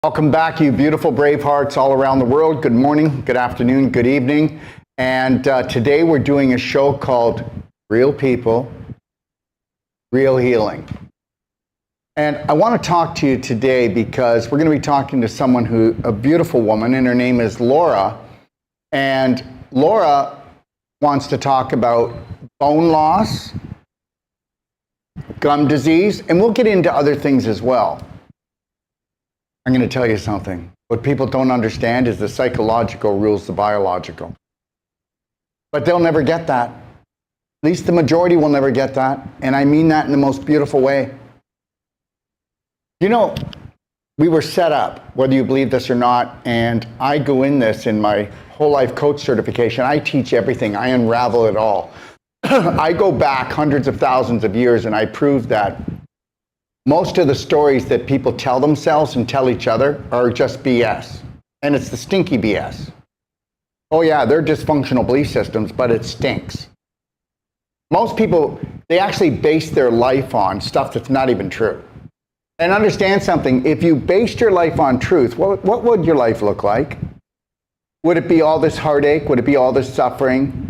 Welcome back, you beautiful brave hearts all around the world. Good morning, good afternoon, good evening. And today we're doing a show called Real People, Real Healing. And I want to talk to you today because we're going to be talking to someone a beautiful woman, and her name is Laura. And Laura wants to talk about bone loss, gum disease, and we'll get into other things as well. I'm going to tell you something. What people don't understand is the psychological rules the biological. But they'll never get that. At least the majority will never get that. And I mean that in the most beautiful way. You know, we were set up, whether you believe this or not, and I go in this in my whole life coach certification. I teach everything. I unravel it all. I go back hundreds of thousands of years and I prove that most of the stories that people tell themselves and tell each other are just BS. And it's the stinky BS. Oh yeah, they're dysfunctional belief systems, but it stinks. Most people, they actually base their life on stuff that's not even true. And understand something, if you based your life on truth, what would your life look like? Would it be all this heartache? Would it be all this suffering?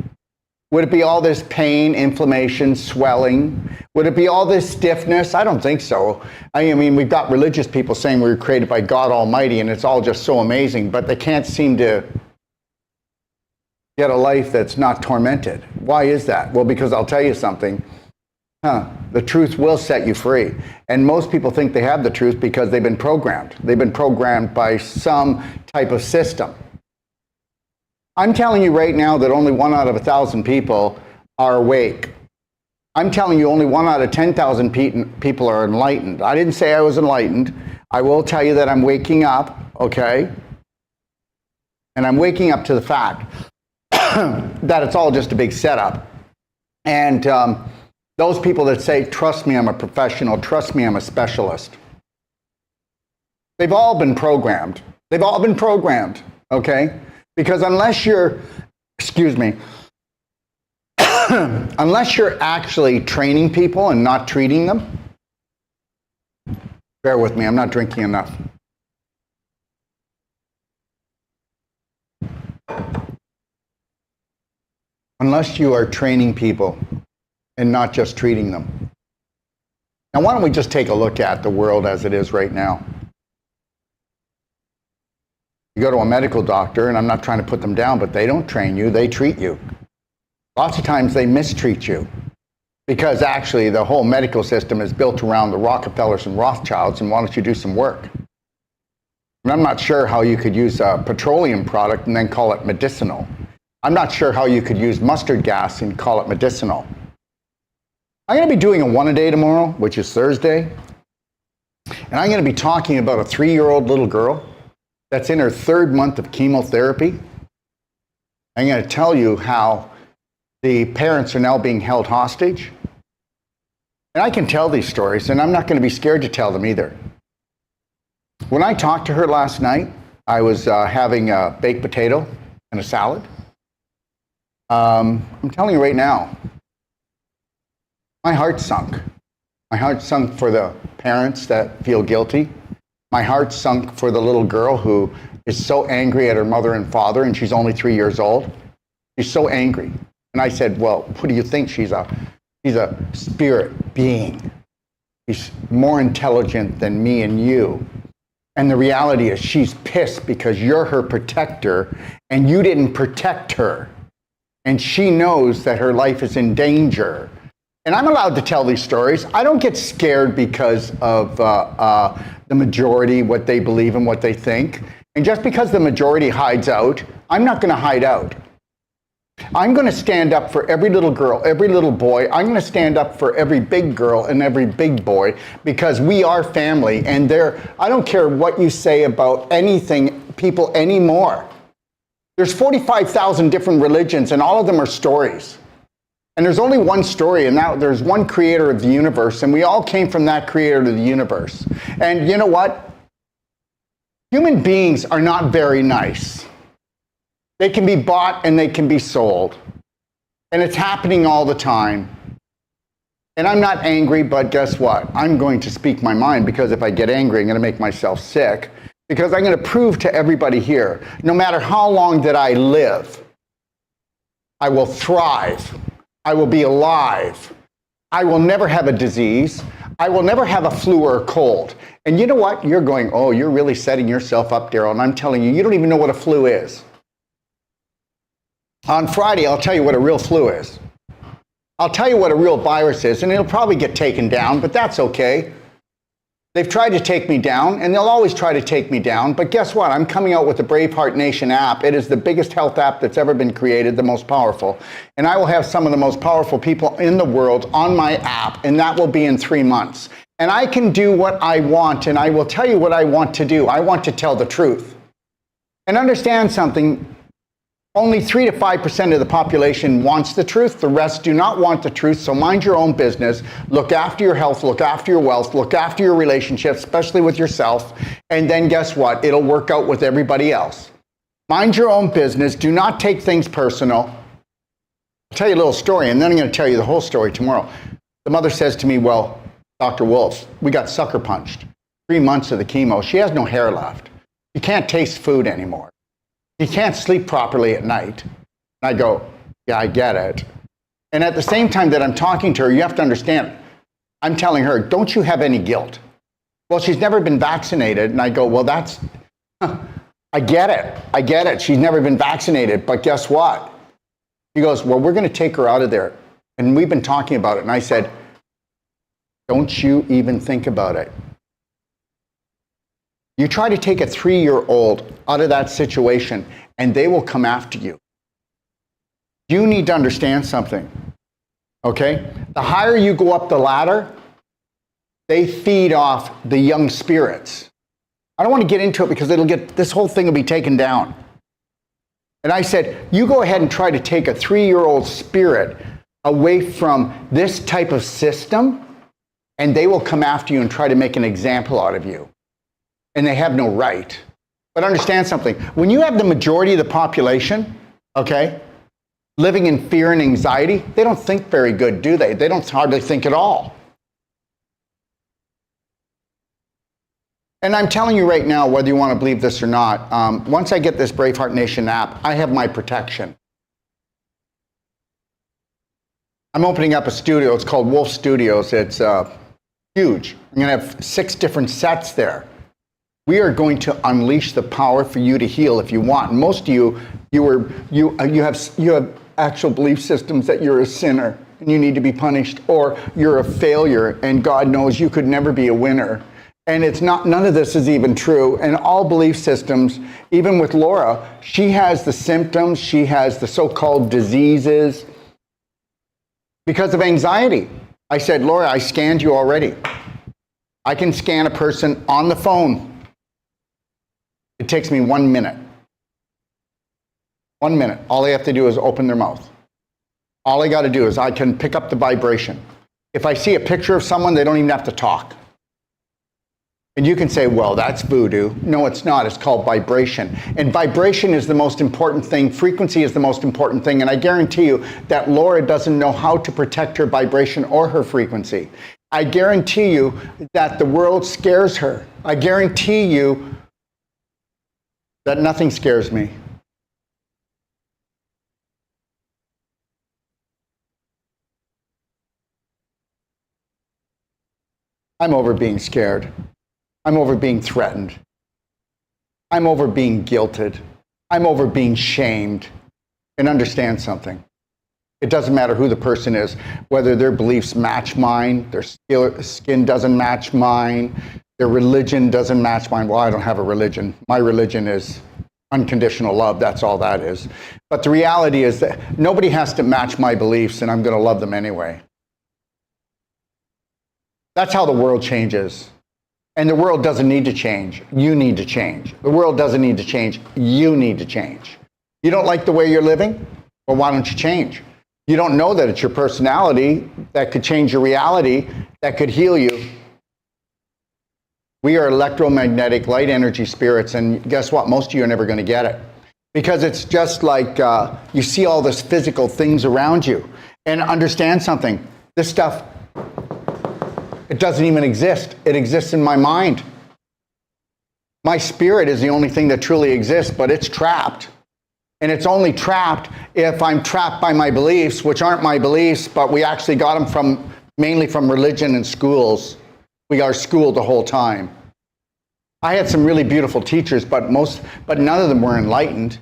Would it be all this pain, inflammation, swelling? Would it be all this stiffness? I don't think so. I mean, we've got religious people saying we were created by God Almighty and it's all just so amazing, but they can't seem to get a life that's not tormented. Why is that? Well, because I'll tell you something. The truth will set you free. And most people think they have the truth because they've been programmed. They've been programmed by some type of system. I'm telling you right now that only 1 out of 1,000 people are awake. I'm telling you only 1 out of 10,000 people are enlightened. I didn't say I was enlightened. I will tell you that I'm waking up, okay? And I'm waking up to the fact that it's all just a big setup. And those people that say, trust me, I'm a professional, trust me, I'm a specialist. They've all been programmed. They've all been programmed, okay? Because unless you're, unless you're actually training people and not treating them, bear with me, I'm not drinking enough. Unless you are training people and not just treating them. Now, why don't we just take a look at the world as it is right now? You go to a medical doctor, and I'm not trying to put them down, but they don't train you, they treat you. Lots of times they mistreat you because actually the whole medical system is built around the Rockefellers and Rothschilds, and why don't you do some work? And I'm not sure how you could use a petroleum product and then call it medicinal. I'm not sure how you could use mustard gas and call it medicinal. I'm going to be doing a one-a-day tomorrow, which is Thursday, and I'm going to be talking about a 3-year-old little girl that's in her 3rd month of chemotherapy. I'm going to tell you how the parents are now being held hostage. And I can tell these stories, and I'm not going to be scared to tell them either. When I talked to her last night, I was having a baked potato and a salad. I'm telling you right now, my heart sunk. My heart sunk for the parents that feel guilty. My heart sunk for the little girl who is so angry at her mother and father, and she's only 3 years old. She's so angry. And I said, well, what do you think? She's a spirit being. She's more intelligent than me and you. And the reality is she's pissed because you're her protector and you didn't protect her. And she knows that her life is in danger. And I'm allowed to tell these stories. I don't get scared because of the majority, what they believe and what they think. And just because the majority hides out, I'm not going to hide out. I'm going to stand up for every little girl, every little boy. I'm going to stand up for every big girl and every big boy because we are family. And I don't care what you say about anything, people anymore. There's 45,000 different religions and all of them are stories. And there's only one story, and there's one creator of the universe, and we all came from that creator of the universe. And you know what? Human beings are not very nice. They can be bought and they can be sold. And it's happening all the time. And I'm not angry, but guess what? I'm going to speak my mind because if I get angry, I'm going to make myself sick. Because I'm going to prove to everybody here, no matter how long that I live, I will thrive. I will be alive. I will never have a disease. I will never have a flu or a cold. And you know what? You're going, oh, you're really setting yourself up, Daryl. And I'm telling you, you don't even know what a flu is. On Friday, I'll tell you what a real flu is. I'll tell you what a real virus is, and it'll probably get taken down, but that's okay. They've tried to take me down, and they'll always try to take me down, but guess what? I'm coming out with the Braveheart Nation app. It is the biggest health app that's ever been created, the most powerful. And I will have some of the most powerful people in the world on my app, and that will be in 3 months. And I can do what I want, and I will tell you what I want to do. I want to tell the truth. And understand something. Only 3 to 5% of the population wants the truth. The rest do not want the truth. So mind your own business. Look after your health. Look after your wealth. Look after your relationships, especially with yourself. And then guess what? It'll work out with everybody else. Mind your own business. Do not take things personal. I'll tell you a little story, and then I'm going to tell you the whole story tomorrow. The mother says to me, well, Dr. Wolf, we got sucker punched. 3 months of the chemo. She has no hair left. You can't taste food anymore. You can't sleep properly at night. And I go, yeah, I get it. And at the same time that I'm talking to her, you have to understand, I'm telling her, don't you have any guilt? Well, she's never been vaccinated. And I go, well, I get it. I get it. She's never been vaccinated. But guess what? She goes, well, we're going to take her out of there. And we've been talking about it. And I said, don't you even think about it. You try to take a 3-year-old out of that situation, and they will come after you. You need to understand something, okay? The higher you go up the ladder, they feed off the young spirits. I don't want to get into it because this whole thing will be taken down. And I said, you go ahead and try to take a 3-year-old spirit away from this type of system, and they will come after you and try to make an example out of you. And they have no right. But understand something. When you have the majority of the population, okay, living in fear and anxiety, they don't think very good, do they? They don't hardly think at all. And I'm telling you right now, whether you want to believe this or not, once I get this Braveheart Nation app, I have my protection. I'm opening up a studio. It's called Wolf Studios. It's huge. I'm going to have 6 different sets there. We are going to unleash the power for you to heal if you want. Most of you have actual belief systems that you're a sinner and you need to be punished, or you're a failure and God knows you could never be a winner. And it's not, none of this is even true. And all belief systems, even with Laura, she has the symptoms, she has the so-called diseases because of anxiety. I said, Laura, I scanned you already. I can scan a person on the phone. It takes me 1 minute. 1 minute. All I have to do is open their mouth. All I got to do is I can pick up the vibration. If I see a picture of someone, they don't even have to talk. And you can say, well, that's voodoo. No, it's not. It's called vibration. And vibration is the most important thing. Frequency is the most important thing. And I guarantee you that Laura doesn't know how to protect her vibration or her frequency. I guarantee you that the world scares her. I guarantee you that nothing scares me. I'm over being scared. I'm over being threatened. I'm over being guilted. I'm over being shamed. And understand something. It doesn't matter who the person is, whether their beliefs match mine, their skin doesn't match mine, their religion doesn't match mine. Well, I don't have a religion. My religion is unconditional love. That's all that is. But the reality is that nobody has to match my beliefs, and I'm going to love them anyway. That's how the world changes. And the world doesn't need to change. You need to change. The world doesn't need to change. You need to change. You don't like the way you're living? Well, why don't you change? You don't know that it's your personality that could change your reality, that could heal you. We are electromagnetic light energy spirits, and guess what? Most of you are never going to get it. Because it's just like you see all this physical things around you. And understand something. This stuff, it doesn't even exist. It exists in my mind. My spirit is the only thing that truly exists, but it's trapped. And it's only trapped if I'm trapped by my beliefs, which aren't my beliefs, but we actually got them mainly from religion and schools. We are schooled the whole time. I had some really beautiful teachers, but none of them were enlightened.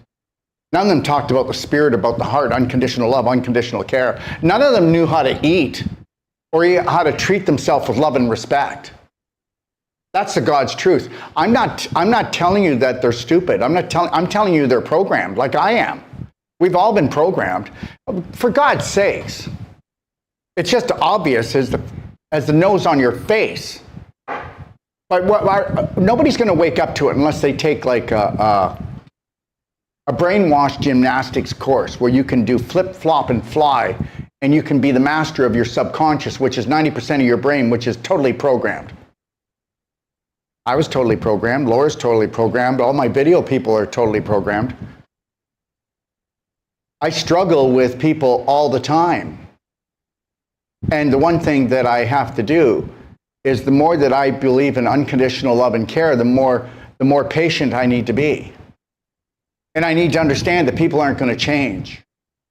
None of them talked about the spirit, about the heart, unconditional love, unconditional care. None of them knew how to eat or how to treat themselves with love and respect. That's the God's truth. I'm not telling you that they're stupid. I'm telling you they're programmed like I am. We've all been programmed. For God's sakes. It's just obvious as the nose on your face. But nobody's going to wake up to it unless they take like a brainwash gymnastics course where you can do flip, flop, and fly, and you can be the master of your subconscious, which is 90% of your brain, which is totally programmed. I was totally programmed. Laura's totally programmed. All my video people are totally programmed. I struggle with people all the time. And the one thing that I have to do is the more that I believe in unconditional love and care, the more patient I need to be. And I need to understand that people aren't going to change.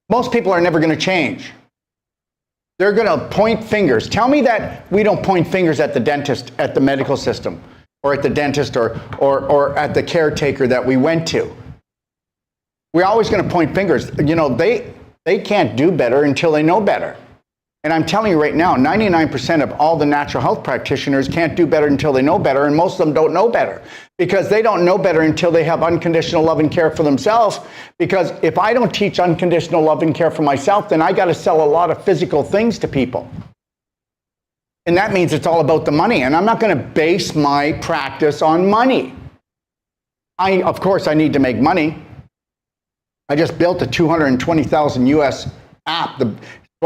Most people are never going to change. They're going to point fingers. Tell me that we don't point fingers at the dentist, at the medical system, or at the dentist, or at the caretaker that we went to. We're always going to point fingers. You know, they can't do better until they know better. And I'm telling you right now, 99% of all the natural health practitioners can't do better until they know better, and most of them don't know better. Because they don't know better until they have unconditional love and care for themselves. Because if I don't teach unconditional love and care for myself, then I got to sell a lot of physical things to people. And that means it's all about the money. And I'm not going to base my practice on money. Of course, I need to make money. I just built a 220,000 US app.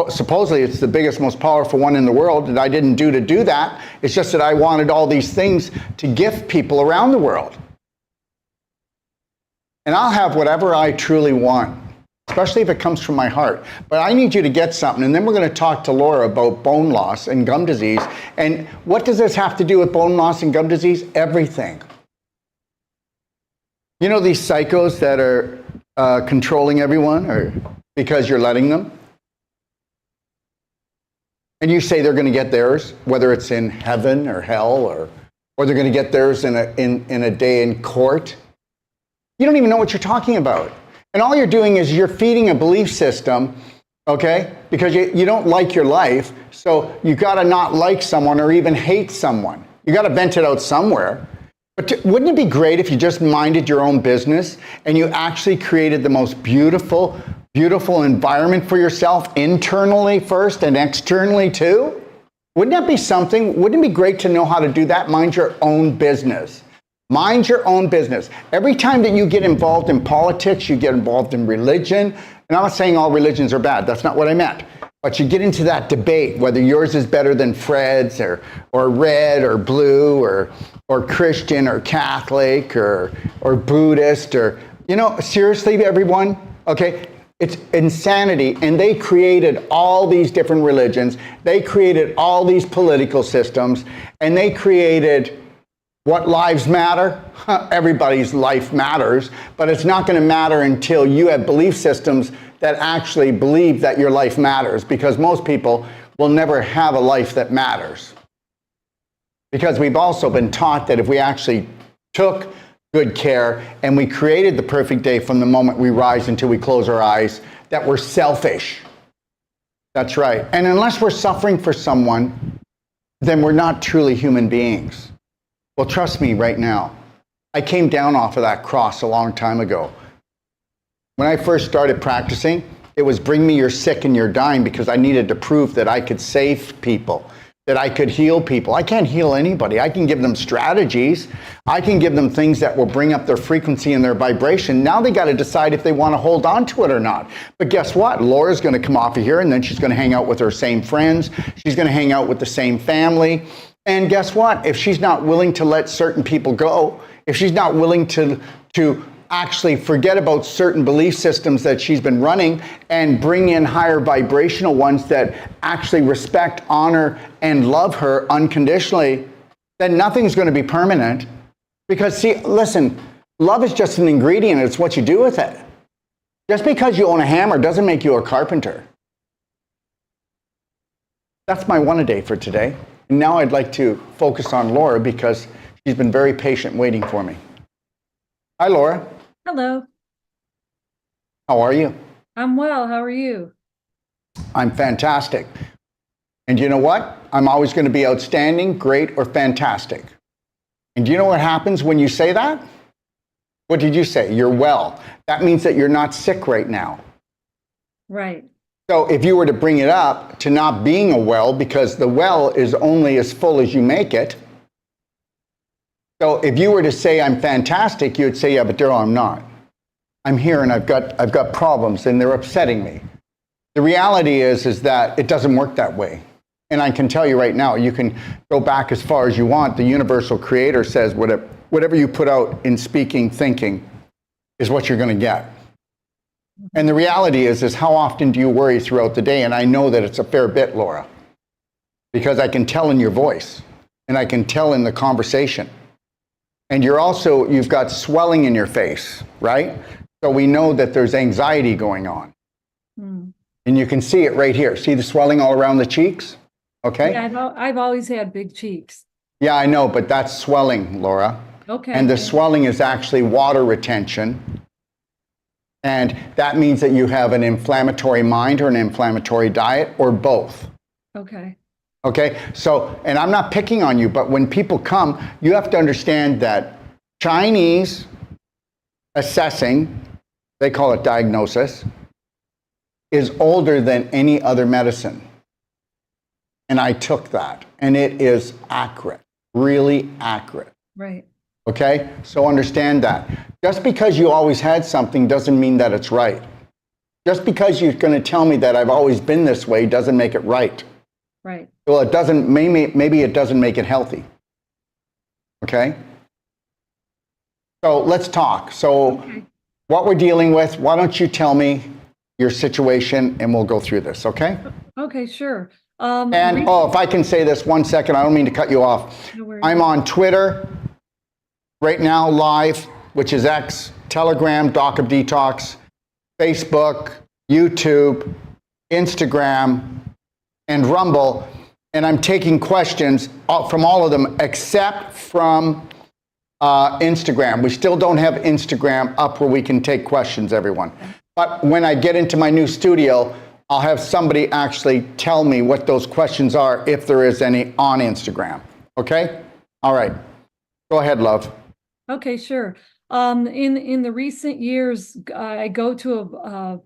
Supposedly, it's the biggest, most powerful one in the world, and I didn't do that. It's just that I wanted all these things to gift people around the world. And I'll have whatever I truly want, especially if it comes from my heart. But I need you to get something, and then we're going to talk to Laura about bone loss and gum disease. And what does this have to do with bone loss and gum disease? Everything. You know these psychos that are controlling everyone, or because you're letting them? And you say they're going to get theirs, whether it's in heaven or hell, or they're going to get theirs in a day in court. You don't even know what you're talking about. And all you're doing is you're feeding a belief system, okay? Because you don't like your life, so you got to not like someone or even hate someone. You got to vent it out somewhere. But wouldn't it be great if you just minded your own business and you actually created the most beautiful environment for yourself internally first and externally too? Wouldn't that be something? Wouldn't it be great to know how to do that? Mind your own business. Mind your own business. Every time that you get involved in politics, you get involved in religion, and I'm not saying all religions are bad. That's not what I meant. But you get into that debate, whether yours is better than Fred's, or red, or blue, or Christian, or Catholic, or Buddhist, or, you know, seriously, everyone, okay? It's insanity, and they created all these different religions. They created all these political systems, and they created what lives matter. Everybody's life matters, but it's not going to matter until you have belief systems that actually believe that your life matters, because most people will never have a life that matters. Because we've also been taught that if we actually took good care and we created the perfect day from the moment we rise until we close our eyes, that we're selfish. That's right. And unless we're suffering for someone, then we're not truly human beings. Well, trust me right now. I came down off of that cross a long time ago. When I first started practicing, it was bring me your sick and your dying, because I needed to prove that I could save people, that I could heal people. I can't heal anybody. I can give them strategies. I can give them things that will bring up their frequency and their vibration. Now they got to decide if they want to hold on to it or not. But guess what? Laura's going to come off of here, and then she's going to hang out with her same friends. She's going to hang out with the same family. And guess what? If she's not willing to let certain people go, if she's not willing to actually forget about certain belief systems that she's been running and bring in higher vibrational ones that actually respect, honor, and love her unconditionally, then nothing's going to be permanent. Because, see, listen, love is just an ingredient. It's what you do with it. Just because you own a hammer doesn't make you a carpenter. That's my one-a-day for today. And now I'd like to focus on Laura because she's been very patient waiting for me. Hi, Laura. Hello. How are you? I'm well. How are you? I'm fantastic. And you know what? I'm always going to be outstanding, great, or fantastic. And do you know what happens when you say that? What did you say? You're well. That means that you're not sick right now. Right. So if you were to bring it up to not being a well, because the well is only as full as you make it. So if you were to say I'm fantastic, you would say, yeah, but Daryl, I'm not. I'm here and I've got problems and they're upsetting me. The reality is that it doesn't work that way. And I can tell you right now, you can go back as far as you want. The universal creator says whatever you put out in speaking, thinking, is what you're going to get. And the reality is how often do you worry throughout the day? And I know that it's a fair bit, Laura, because I can tell in your voice and I can tell in the conversation. And you've got swelling in your face, right? So we know that there's anxiety going on. And you can see it right here. See the swelling all around the cheeks? Okay? Yeah, I've always had big cheeks. Yeah, I know, but that's swelling, Laura. Okay. And the swelling is actually water retention. And that means that you have an inflammatory mind or an inflammatory diet or both. Okay. Okay? So, and I'm not picking on you, but when people come, you have to understand that Chinese assessing, they call it diagnosis, is older than any other medicine. And I took that, and it is accurate, really accurate. Right. Okay? So understand that. Just because you always had something doesn't mean that it's right. Just because you're going to tell me that I've always been this way doesn't make it right. Right. Well, it doesn't, maybe it doesn't make it healthy. Okay? So let's talk. So what we're dealing with, why don't you tell me your situation and we'll go through this, okay? Okay, sure. If I can say this 1 second, I don't mean to cut you off. No worries. I'm on Twitter right now, live, which is X, Telegram, Doc of Detox, Facebook, YouTube, Instagram, and Rumble. And I'm taking questions from all of them except from Instagram. We still don't have Instagram up where we can take questions, everyone. But when I get into my new studio, I'll have somebody actually tell me what those questions are, if there is any, on Instagram. Okay? All right. Go ahead, love. Okay, sure. In the recent years, I go to a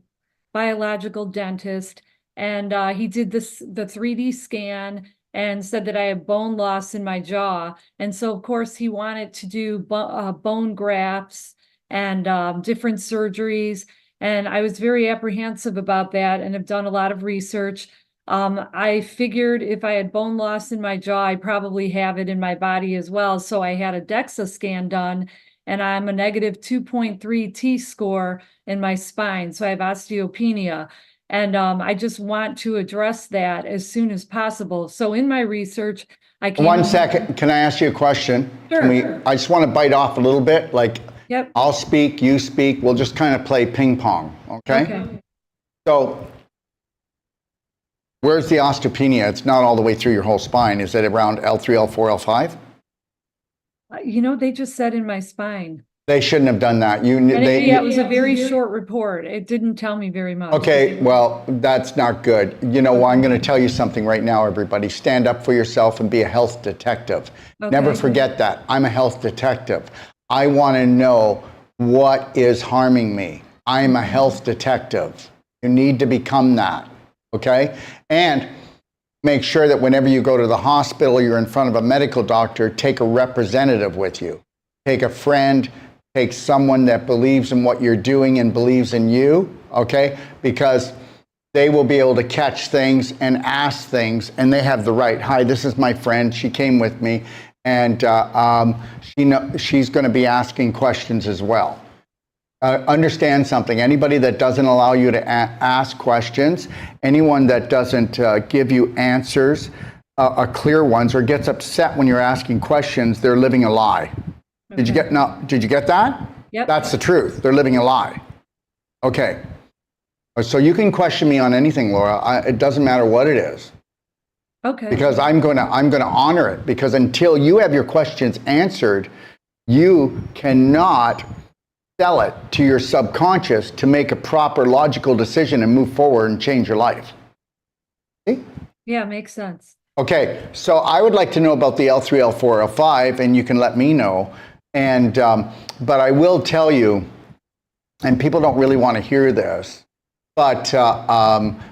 biological dentist, and he did the 3D scan and said that I have bone loss in my jaw. And so, of course, he wanted to do bone grafts and different surgeries. And I was very apprehensive about that and have done a lot of research. I figured if I had bone loss in my jaw, I probably have it in my body as well. So I had a DEXA scan done, and I'm a negative 2.3 T-score in my spine. So I have osteopenia. And I just want to address that as soon as possible. So in my research, I came— 1 second. Can I ask you a question? Sure. I just want to bite off a little bit. Yep. I'll speak, you speak. We'll just kind of play ping pong, okay? So where's the osteopenia? It's not all the way through your whole spine. Is it around L3, L4, L5? They just said in my spine. They shouldn't have done that. It was a very short report. It didn't tell me very much. Okay, well, that's not good. You know, I'm going to tell you something right now, everybody. Stand up for yourself and be a health detective. Okay. Never forget that. I'm a health detective. I want to know what is harming me. I'm a health detective. You need to become that, okay? And make sure that whenever you go to the hospital, you're in front of a medical doctor, take a representative with you. Take a friend, take someone that believes in what you're doing and believes in you, okay? Because they will be able to catch things and ask things, and they have the right. Hi, this is my friend. She came with me. And she's going to be asking questions as well. Understand something. Anybody that doesn't allow you to ask questions, anyone that doesn't give you answers, clear ones, or gets upset when you're asking questions, they're living a lie. Did you Okay. get no? Did you get that? Yep. That's the truth. They're living a lie. Okay. So you can question me on anything, Laura. It doesn't matter what it is, Okay. because I'm going to honor it. Because until you have your questions answered, you cannot sell it to your subconscious to make a proper logical decision and move forward and change your life. See? Yeah, makes sense. Okay, so I would like to know about the L3, L4, L5, and you can let me know. And but I will tell you, and people don't really want to hear this, but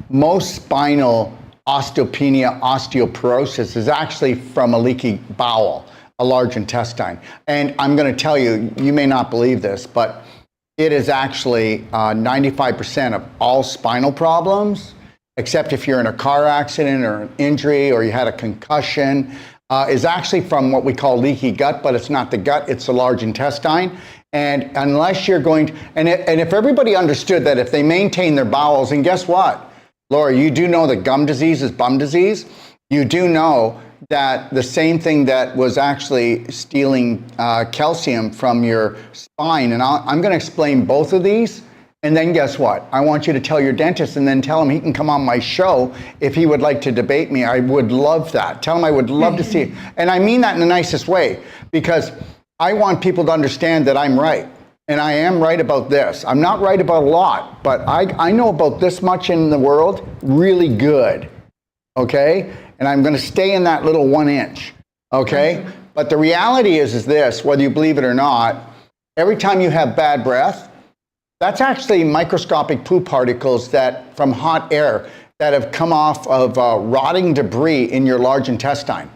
most spinal osteopenia, osteoporosis is actually from a leaky bowel, a large intestine. And I'm going to tell you, you may not believe this, but it is actually 95% of all spinal problems, except if you're in a car accident or an injury or you had a concussion, is actually from what we call leaky gut, but it's not the gut, it's the large intestine. And unless you're going to, and if everybody understood that if they maintain their bowels, and guess what, Laura, you do know that gum disease is bum disease. You do know that the same thing that was actually stealing calcium from your spine, and I'm going to explain both of these. And then guess what? I want you to tell your dentist and then tell him he can come on my show if he would like to debate me. I would love that. Tell him I would love to see it. And I mean that in the nicest way, because I want people to understand that I'm right. And I am right about this. I'm not right about a lot, but I know about this much in the world really good. Okay? And I'm going to stay in that little 1 inch. Okay? But the reality is this, whether you believe it or not, every time you have bad breath, that's actually microscopic poo particles that from hot air that have come off of rotting debris in your large intestine.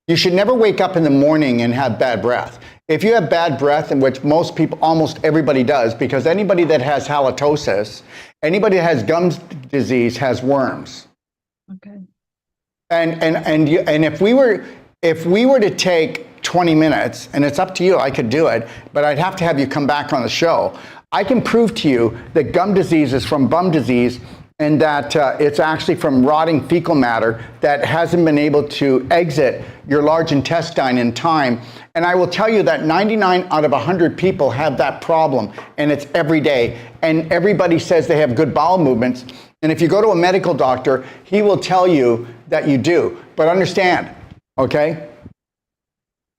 You should never wake up in the morning and have bad breath. If you have bad breath, in which most people, almost everybody does, because anybody that has halitosis, anybody that has gum disease has worms. Okay. And if we were to take 20 minutes, and it's up to you, I could do it, but I'd have to have you come back on the show. I can prove to you that gum disease is from bum disease, and that it's actually from rotting fecal matter that hasn't been able to exit your large intestine in time. And I will tell you that 99 out of 100 people have that problem, and it's every day. And everybody says they have good bowel movements. And if you go to a medical doctor, he will tell you that you do. But understand, okay?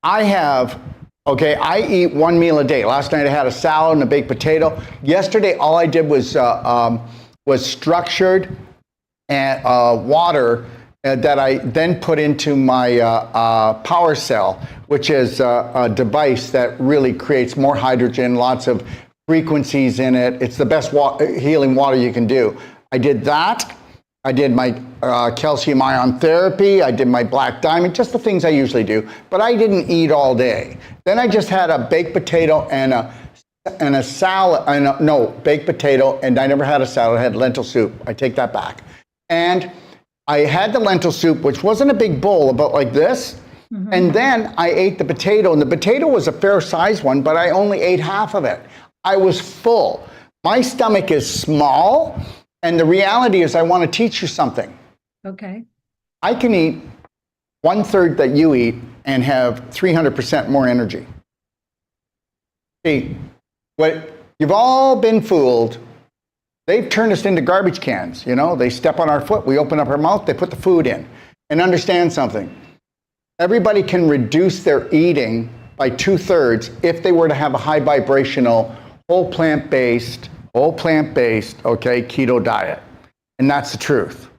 I eat one meal a day. Last night I had a salad and a baked potato. Yesterday, all I did was structured and water that I then put into my Power Cell, which is a device that really creates more hydrogen, lots of frequencies in it. It's the best healing water you can do. I did that. I did my calcium ion therapy. I did my black diamond, just the things I usually do. But I didn't eat all day. Then I just had a baked potato and a salad. No, baked potato, and I never had a salad. I had lentil soup. I take that back. And I had the lentil soup, which wasn't a big bowl, about like this. Mm-hmm. And then I ate the potato, and the potato was a fair size one, but I only ate half of it. I was full. My stomach is small. And the reality is, I want to teach you something. Okay. I can eat 1/3 that you eat and have 300% more energy. See, you've all been fooled. They've turned us into garbage cans. You know, they step on our foot, we open up our mouth, they put the food in. And understand something. Everybody can reduce their eating by 2/3 if they were to have a high vibrational, whole plant-based, okay, keto diet. And that's the truth.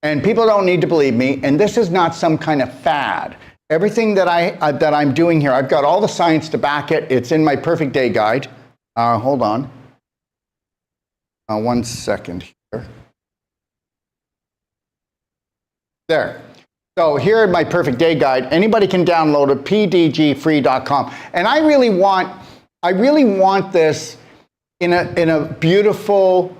And people don't need to believe me, and this is not some kind of fad. Everything that I'm doing here, I've got all the science to back it. It's in my Perfect Day Guide. Hold on. 1 second here. There. So here in my Perfect Day Guide, anybody can download it, pdgfree.com. And I really want this in a beautiful,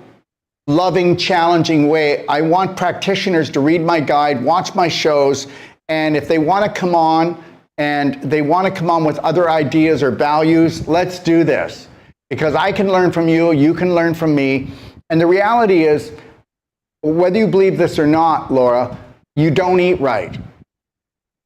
loving, challenging way. I want practitioners to read my guide, watch my shows, and if they want to come on and they want to come on with other ideas or values, let's do this. Because I can learn from you, you can learn from me. And the reality is, whether you believe this or not, Laura, you don't eat right.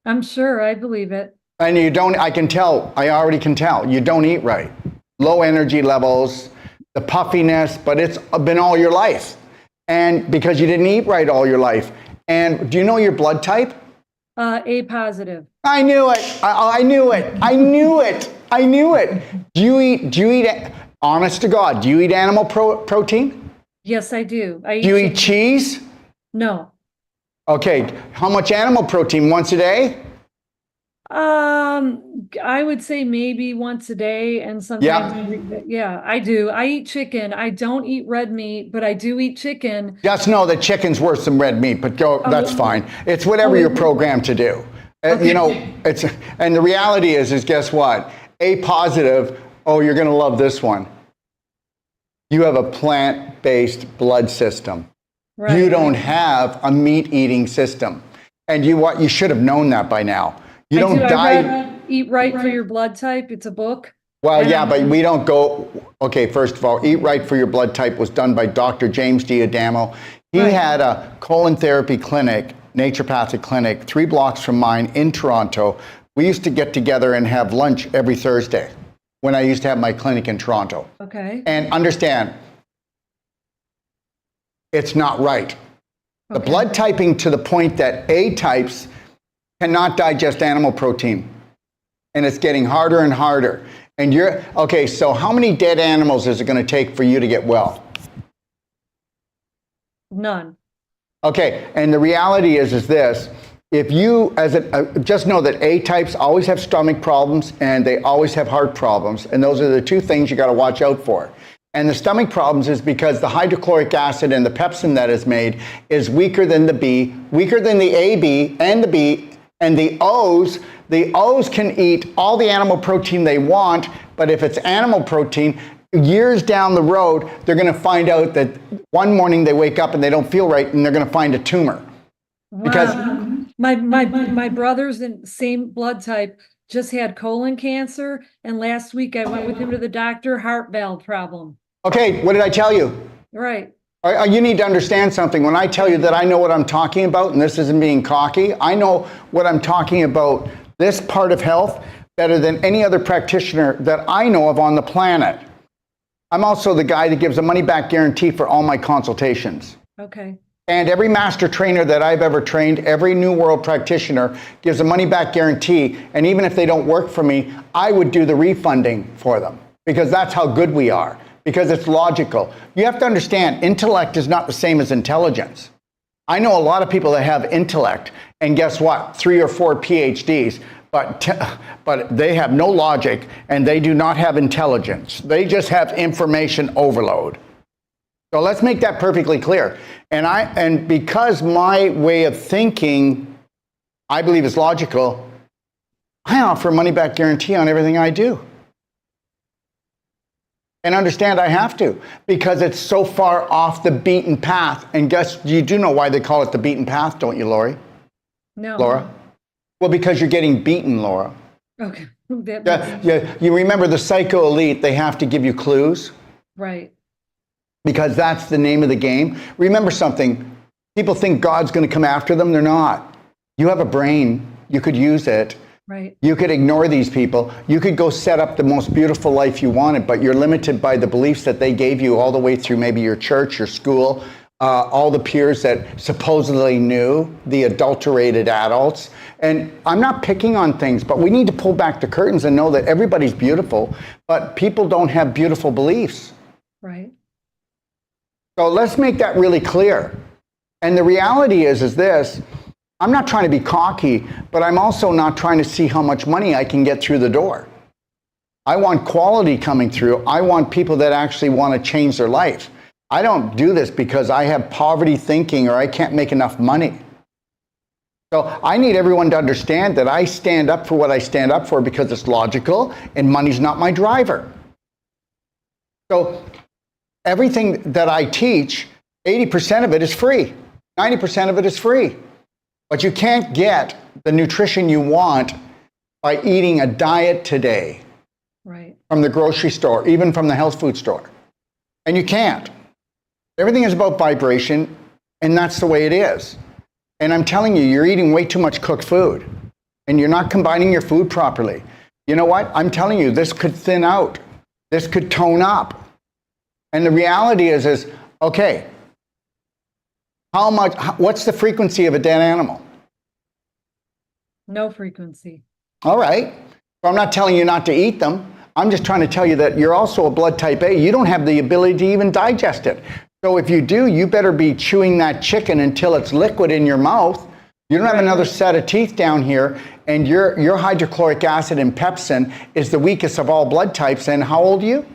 I'm sure, I believe it. And you don't, I can tell, I already can tell, you don't eat right. Low energy levels, the puffiness, but it's been all your life. And because you didn't eat right all your life. And do you know your blood type? A positive. I knew it. I knew it. I knew it. I knew it. Do you eat, honest to God, do you eat animal protein? Yes, I do. Do you eat cheese? No. Okay. How much animal protein? Once a day? I would say maybe once a day, and sometimes, yeah, I do. I eat chicken. I don't eat red meat, but I do eat chicken. Just know that chicken's worse than red meat, but that's fine. It's whatever you're programmed to do. Okay. You know, and the reality is guess what? A positive, oh, you're going to love this one. You have a plant-based blood system. Right. You don't have a meat-eating system. And you should have known that by now. You don't die. I read Eat Right for Your Blood Type. It's a book. Well, yeah, but we don't go. Okay, first of all, Eat Right for Your Blood Type was done by Dr. James D'Adamo. He had a colon therapy clinic, naturopathic clinic, 3 blocks from mine in Toronto. We used to get together and have lunch every Thursday when I used to have my clinic in Toronto. Okay. And understand, it's not right. The blood typing to the point that A types cannot digest animal protein. And it's getting harder and harder. And okay, so how many dead animals is it going to take for you to get well? None. Okay, and the reality is this. If you, just know that A types always have stomach problems and they always have heart problems. And those are the 2 things you got to watch out for. And the stomach problems is because the hydrochloric acid and the pepsin that is made is weaker than the B, weaker than the AB and the B. And the O's can eat all the animal protein they want, but if it's animal protein, years down the road, they're going to find out that one morning they wake up and they don't feel right, and they're going to find a tumor. Wow. Because my brothers in same blood type just had colon cancer, and last week I went with him to the doctor, heart valve problem. Okay, what did I tell you? Right. You need to understand something. When I tell you that I know what I'm talking about, and this isn't being cocky, I know what I'm talking about, this part of health, better than any other practitioner that I know of on the planet. I'm also the guy that gives a money-back guarantee for all my consultations. Okay. And every master trainer that I've ever trained, every New World practitioner gives a money-back guarantee. And even if they don't work for me, I would do the refunding for them, because that's how good we are. Because it's logical. You have to understand, intellect is not the same as intelligence. I know a lot of people that have intellect, and guess what? 3 or 4 PhDs, but they have no logic, and they do not have intelligence. They just have information overload. So let's make that perfectly clear. And because my way of thinking, I believe, is logical, I offer a money-back guarantee on everything I do. And understand, I have to, because it's so far off the beaten path. And guess, you do know why they call it the beaten path, don't you, Lori? No. Laura? Well, because you're getting beaten, Laura. Okay. You remember the psycho elite, they have to give you clues. Right. Because that's the name of the game. Remember something, people think God's going to come after them. They're not. You have a brain. You could use it. Right. You could ignore these people. You could go set up the most beautiful life you wanted, but you're limited by the beliefs that they gave you all the way through maybe your church, your school, all the peers that supposedly knew, the adulterated adults. And I'm not picking on things, but we need to pull back the curtains and know that everybody's beautiful, but people don't have beautiful beliefs. Right. So let's make that really clear. And the reality is this. I'm not trying to be cocky, but I'm also not trying to see how much money I can get through the door. I want quality coming through. I want people that actually want to change their life. I don't do this because I have poverty thinking or I can't make enough money. So I need everyone to understand that I stand up for what I stand up for because it's logical and money's not my driver. So everything that I teach, 80% of it is free. 90% of it is free. But you can't get the nutrition you want by eating a diet today. Right. From the grocery store, even from the health food store. And you can't. Everything is about vibration, and that's the way it is. And I'm telling you, you're eating way too much cooked food. and you're not combining your food properly. You know what? I'm telling you, this could thin out. This could tone up. And the reality is okay, what's the frequency of a dead animal? No frequency. All right. So I'm not telling you not to eat them. I'm just trying to tell you that you're also a blood type A. You don't have the ability to even digest it. So if you do, you better be chewing that chicken until it's liquid in your mouth. You don't have another set of teeth down here, and your hydrochloric acid and pepsin is the weakest of all blood types. And how old are you?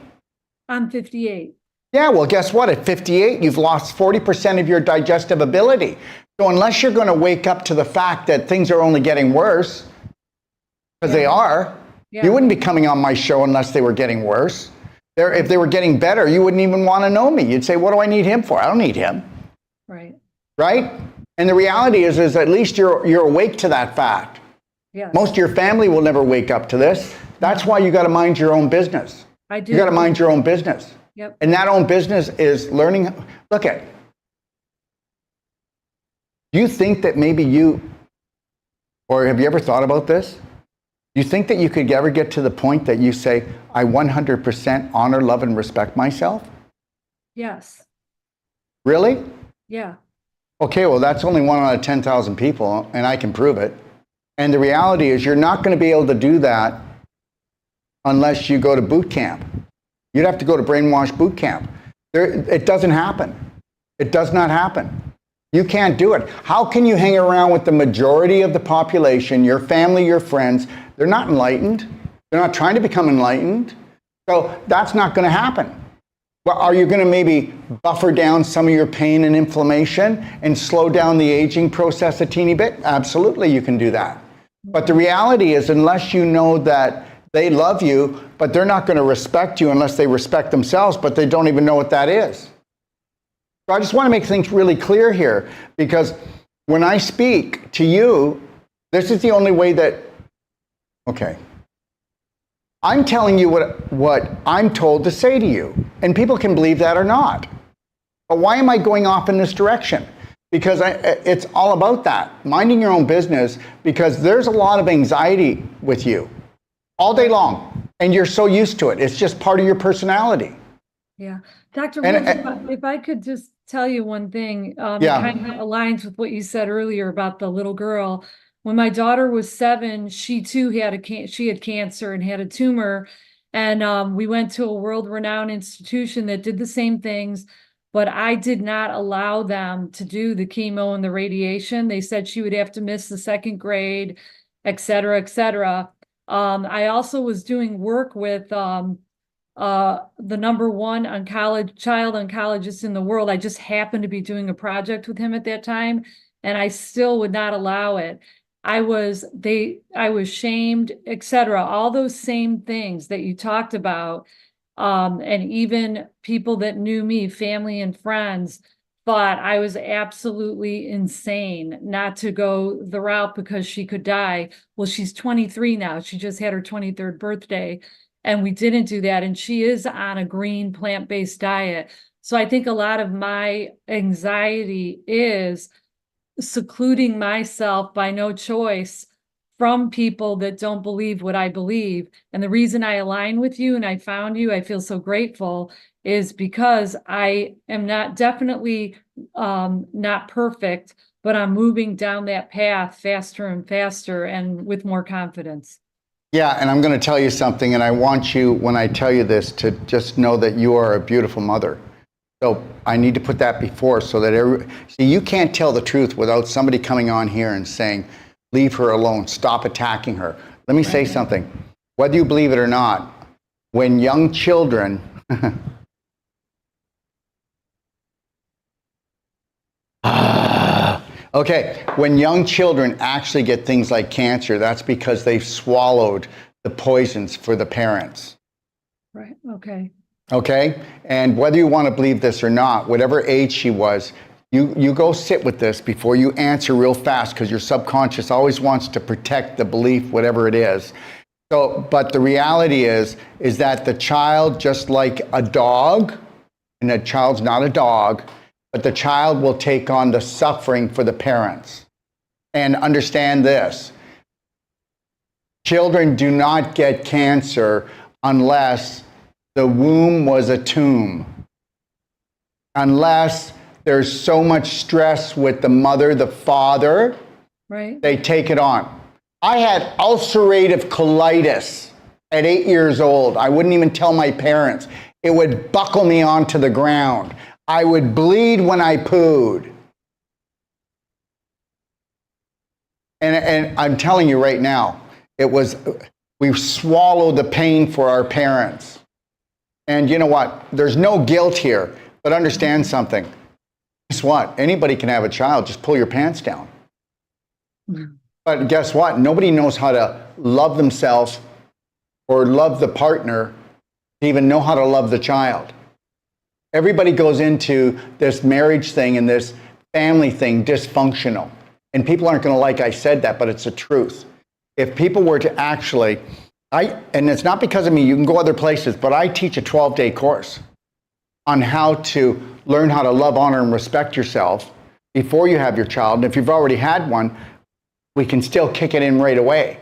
I'm 58. Yeah, well, guess what? At 58, you've lost 40% of your digestive ability. So unless you're going to wake up to the fact that things are only getting worse, because they are, you wouldn't be coming on my show unless they were getting worse. If they were getting better, you wouldn't even want to know me. You'd say, what do I need him for? I don't need him. Right. Right? And the reality is at least you're awake to that fact. Yes. Most of your family will never wake up to this. That's why you got to mind your own business. I do. You got to mind your own business. Yep. And that own business is learning. Look at. Do you think that maybe or have you ever thought about this? Do you think that you could ever get to the point that you say, I 100% honor, love, and respect myself? Yes. Really? Yeah. Okay, well, that's only 1 out of 10,000 people, and I can prove it. And the reality is you're not going to be able to do that unless you go to boot camp. You'd have to go to brainwash boot camp. It doesn't happen. It does not happen. You can't do it. How can you hang around with the majority of the population, your family, your friends? They're not enlightened. They're not trying to become enlightened. So that's not going to happen. Well, are you going to maybe buffer down some of your pain and inflammation and slow down the aging process a teeny bit? Absolutely, you can do that. But the reality is, unless you know that they love you, but they're not going to respect you unless they respect themselves, but they don't even know what that is. So I just want to make things really clear here, because when I speak to you, this is the only way that, okay, I'm telling you what I'm told to say to you, and people can believe that or not. But why am I going off in this direction? Because it's all about that, minding your own business, because there's a lot of anxiety with you all day long, and you're so used to it. It's just part of your personality. Yeah. Dr. Woods, if I could just tell you one thing, it kind of aligns with what you said earlier about the little girl. When my daughter was 7, she too had cancer and had a tumor. And we went to a world-renowned institution that did the same things, but I did not allow them to do the chemo and the radiation. They said she would have to miss the 2nd grade, et cetera, et cetera. I also was doing work with the #1 child oncologist in the world. I just happened to be doing a project with him at that time, and I still would not allow it. I was shamed, et cetera, all those same things that you talked about. And even people that knew me, family and friends, thought I was absolutely insane not to go the route because she could die. Well, she's 23 now. She just had her 23rd birthday. And we didn't do that. And she is on a green plant-based diet. So I think a lot of my anxiety is secluding myself by no choice from people that don't believe what I believe. And the reason I align with you and I found you, I feel so grateful, is because I am definitely not perfect, but I'm moving down that path faster and faster and with more confidence. Yeah, and I'm going to tell you something, and I want you, when I tell you this, to just know that you are a beautiful mother. So I need to put that before so that see, you can't tell the truth without somebody coming on here and saying, leave her alone, stop attacking her. Let me say something. Whether you believe it or not, when young children okay, when young children actually get things like cancer, that's because they've swallowed the poisons for the parents. Right, okay. Okay? And whether you want to believe this or not, whatever age she was, you go sit with this before you answer real fast, because your subconscious always wants to protect the belief, whatever it is. So, but the reality is that the child, just like a dog, and the child's not a dog, but the child will take on the suffering for the parents. And understand this, Children do not get cancer unless the womb was a tomb. Unless there's so much stress with the mother, the father, Right. they take it on. I had ulcerative colitis at 8 years old. I wouldn't even tell my parents. It would buckle me onto the ground. I would bleed when I pooed. And I'm telling you right now, we swallowed the pain for our parents. And you know what? There's no guilt here, but understand something. Guess what? Anybody can have a child. Just pull your pants down. But guess what? Nobody knows how to love themselves or love the partner to even know how to love the child. Everybody goes into this marriage thing and this family thing dysfunctional. And people aren't going to like I said that, but it's the truth. If people were to actually, and it's not because of me, you can go other places, but I teach a 12-day course on how to learn how to love, honor, and respect yourself before you have your child. And if you've already had one, we can still kick it in right away.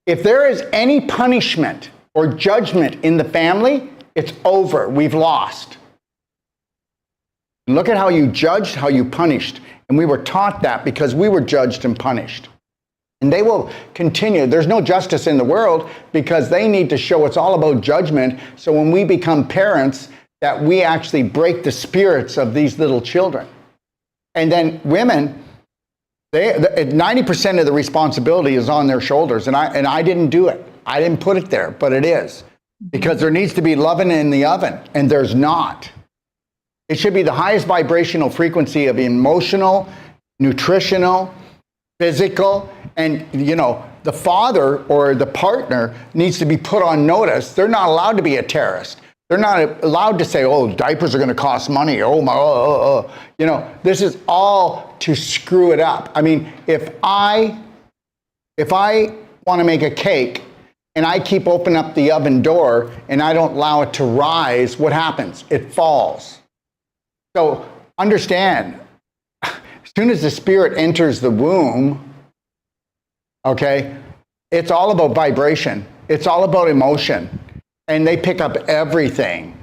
If there is any punishment or judgment in the family, it's over. We've lost. Look at how you judged, how you punished. And we were taught that because we were judged and punished. And they will continue. There's no justice in the world because they need to show it's all about judgment. So when we become parents, that we actually break the spirits of these little children. And then women, 90% of the responsibility is on their shoulders. And I didn't do it. I didn't put it there, but it is. Because there needs to be loving in the oven, and there's not. It should be the highest vibrational frequency of emotional, nutritional, physical, and the father or the partner needs to be put on notice. They're not allowed to be a terrorist. They're not allowed to say, oh, diapers are going to cost money. Oh, my, this is all to screw it up. I mean, if I want to make a cake and I keep opening up the oven door and I don't allow it to rise, what happens? It falls. So understand, as soon as the spirit enters the womb, okay, it's all about vibration. It's all about emotion. And they pick up everything.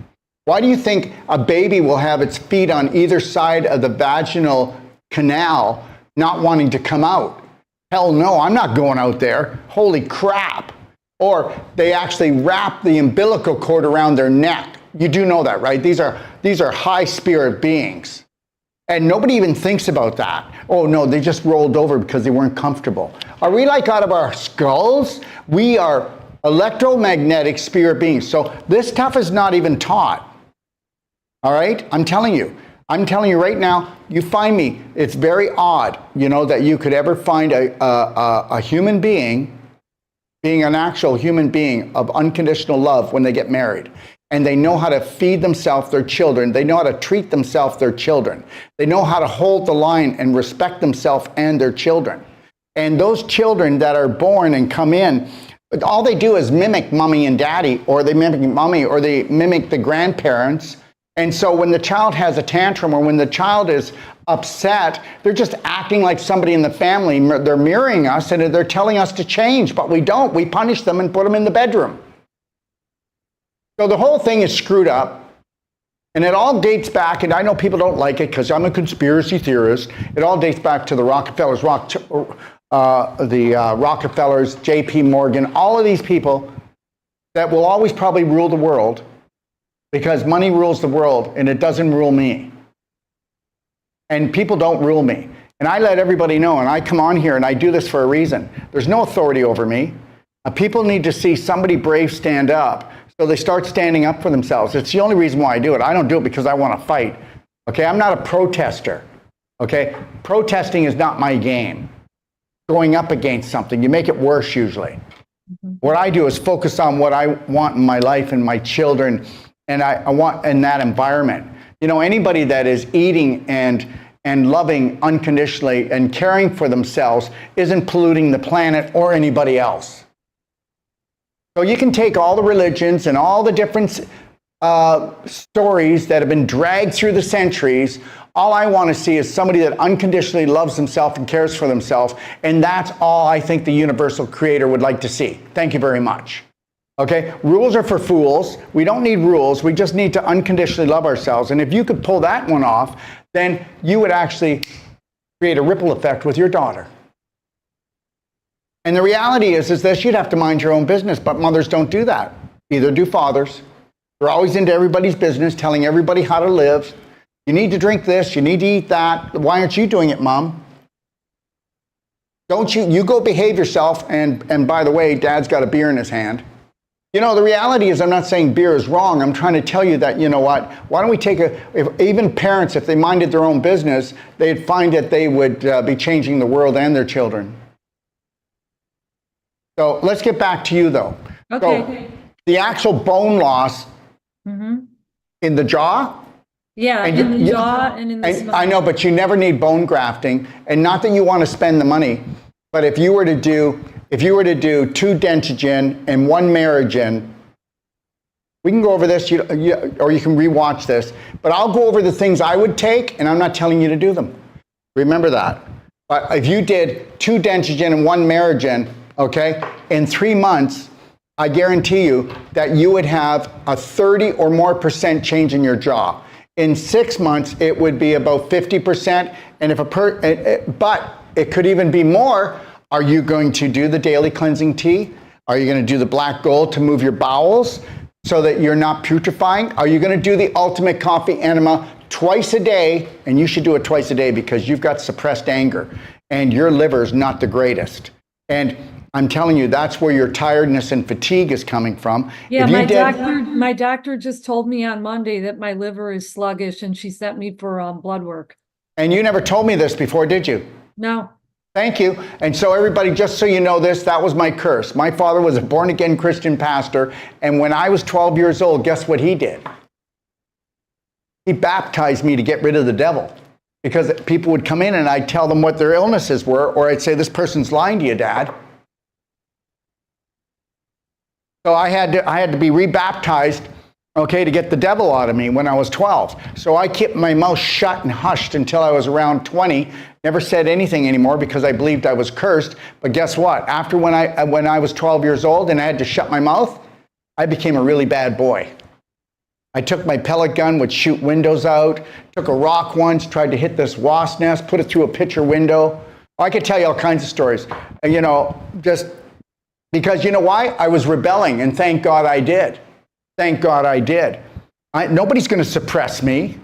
Why do you think a baby will have its feet on either side of the vaginal canal not wanting to come out? Hell no, I'm not going out there. Holy crap. Or they actually wrap the umbilical cord around their neck. You do know that, right? These are high spirit beings. And nobody even thinks about that. Oh no, they just rolled over because they weren't comfortable. Are we like out of our skulls? We are electromagnetic spirit beings. So this stuff is not even taught. All right? I'm telling you right now, you find me, it's very odd, that you could ever find a human being being an actual human being of unconditional love when they get married. And they know how to feed themselves, their children. They know how to treat themselves, their children. They know how to hold the line and respect themselves and their children. And those children that are born and come in, all they do is mimic mommy and daddy, or they mimic mommy, or they mimic the grandparents. And so when the child has a tantrum or when the child is upset, they're just acting like somebody in the family. They're mirroring us and they're telling us to change, but we don't. We punish them and put them in the bedroom. So the whole thing is screwed up. And it all dates back, and I know people don't like it because I'm a conspiracy theorist. It all dates back to the Rockefellers, Rockefellers, J.P. Morgan, all of these people that will always probably rule the world because money rules the world and it doesn't rule me. And people don't rule me. And I let everybody know, and I come on here and I do this for a reason. There's no authority over me. People need to see somebody brave stand up. So they start standing up for themselves. It's the only reason why I do it. I don't do it because I want to fight. Okay, I'm not a protester. Okay, protesting is not my game. Going up against something, you make it worse usually. What I do is focus on what I want in my life and my children, and I want in that environment. Anybody that is eating and loving unconditionally and caring for themselves isn't polluting the planet or anybody else. So you can take all the religions and all the different stories that have been dragged through the centuries All I want to see is somebody that unconditionally loves themselves and cares for themselves. And that's all I think the universal creator would like to see. Thank you very much. Okay, rules are for fools. We don't need rules. We just need to unconditionally love ourselves. And if you could pull that one off, then you would actually create a ripple effect with your daughter. And the reality is this, you'd have to mind your own business, but mothers don't do that. Either do fathers. They're always into everybody's business, telling everybody how to live. You need to drink this, you need to eat that. Why aren't you doing it, Mom? Don't you go behave yourself, and by the way, Dad's got a beer in his hand. You know, the reality is I'm not saying beer is wrong. I'm trying to tell you that, you know what, why don't we take even parents, if they minded their own business, they'd find that they would be changing the world and their children. So let's get back to you, though. Okay. So, the actual bone loss in the jaw? Yeah, in the jaw and in the spine. I know, but you never need bone grafting, and not that you want to spend the money, but if you were to do 2 Dentagen and 1 Meragen, we can go over this, or you can rewatch this, but I'll go over the things I would take, and I'm not telling you to do them. Remember that. But if you did 2 Dentagen and 1 Meragen, okay, in 3 months, I guarantee you that you would have a 30 or more % change in your jaw. In 6 months, it would be about 50%, and but it could even be more. Are you going to do the daily cleansing tea? Are you going to do the black gold to move your bowels so that you're not putrefying? Are you going to do the ultimate coffee enema twice a day? And you should do it twice a day because you've got suppressed anger and your liver is not the greatest. And I'm telling you, that's where your tiredness and fatigue is coming from. Yeah, my doctor just told me on Monday that my liver is sluggish, and she sent me for blood work. And you never told me this before, did you? No. Thank you. And so everybody, just so you know this, that was my curse. My father was a born-again Christian pastor, and when I was 12 years old, guess what he did? He baptized me to get rid of the devil. Because people would come in and I'd tell them what their illnesses were, or I'd say, this person's lying to you, Dad. So I had to be rebaptized, okay, to get the devil out of me when I was 12. So I kept my mouth shut and hushed until I was around 20. Never said anything anymore because I believed I was cursed. But guess what? After when I was 12 years old and I had to shut my mouth, I became a really bad boy. I took my pellet gun, would shoot windows out, took a rock once, tried to hit this wasp nest, put it through a picture window. I could tell you all kinds of stories. You know, just because, you know why? I was rebelling, and thank God I did. Thank God I did. Nobody's going to suppress me.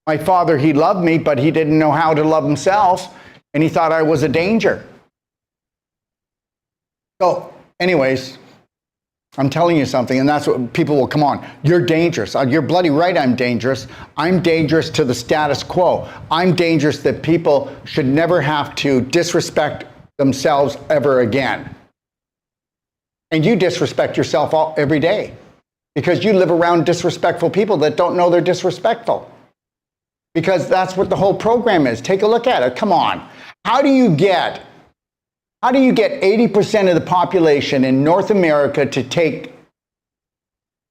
My father, he loved me, but he didn't know how to love himself, and he thought I was a danger. So, anyways, I'm telling you something, and that's what people will come on. You're dangerous. You're bloody right I'm dangerous. I'm dangerous to the status quo. I'm dangerous that people should never have to disrespect themselves ever again. And you disrespect yourself every day because you live around disrespectful people that don't know they're disrespectful. Because that's what the whole program is. Take a look at it. Come on. How do you get 80% of the population in North America to take?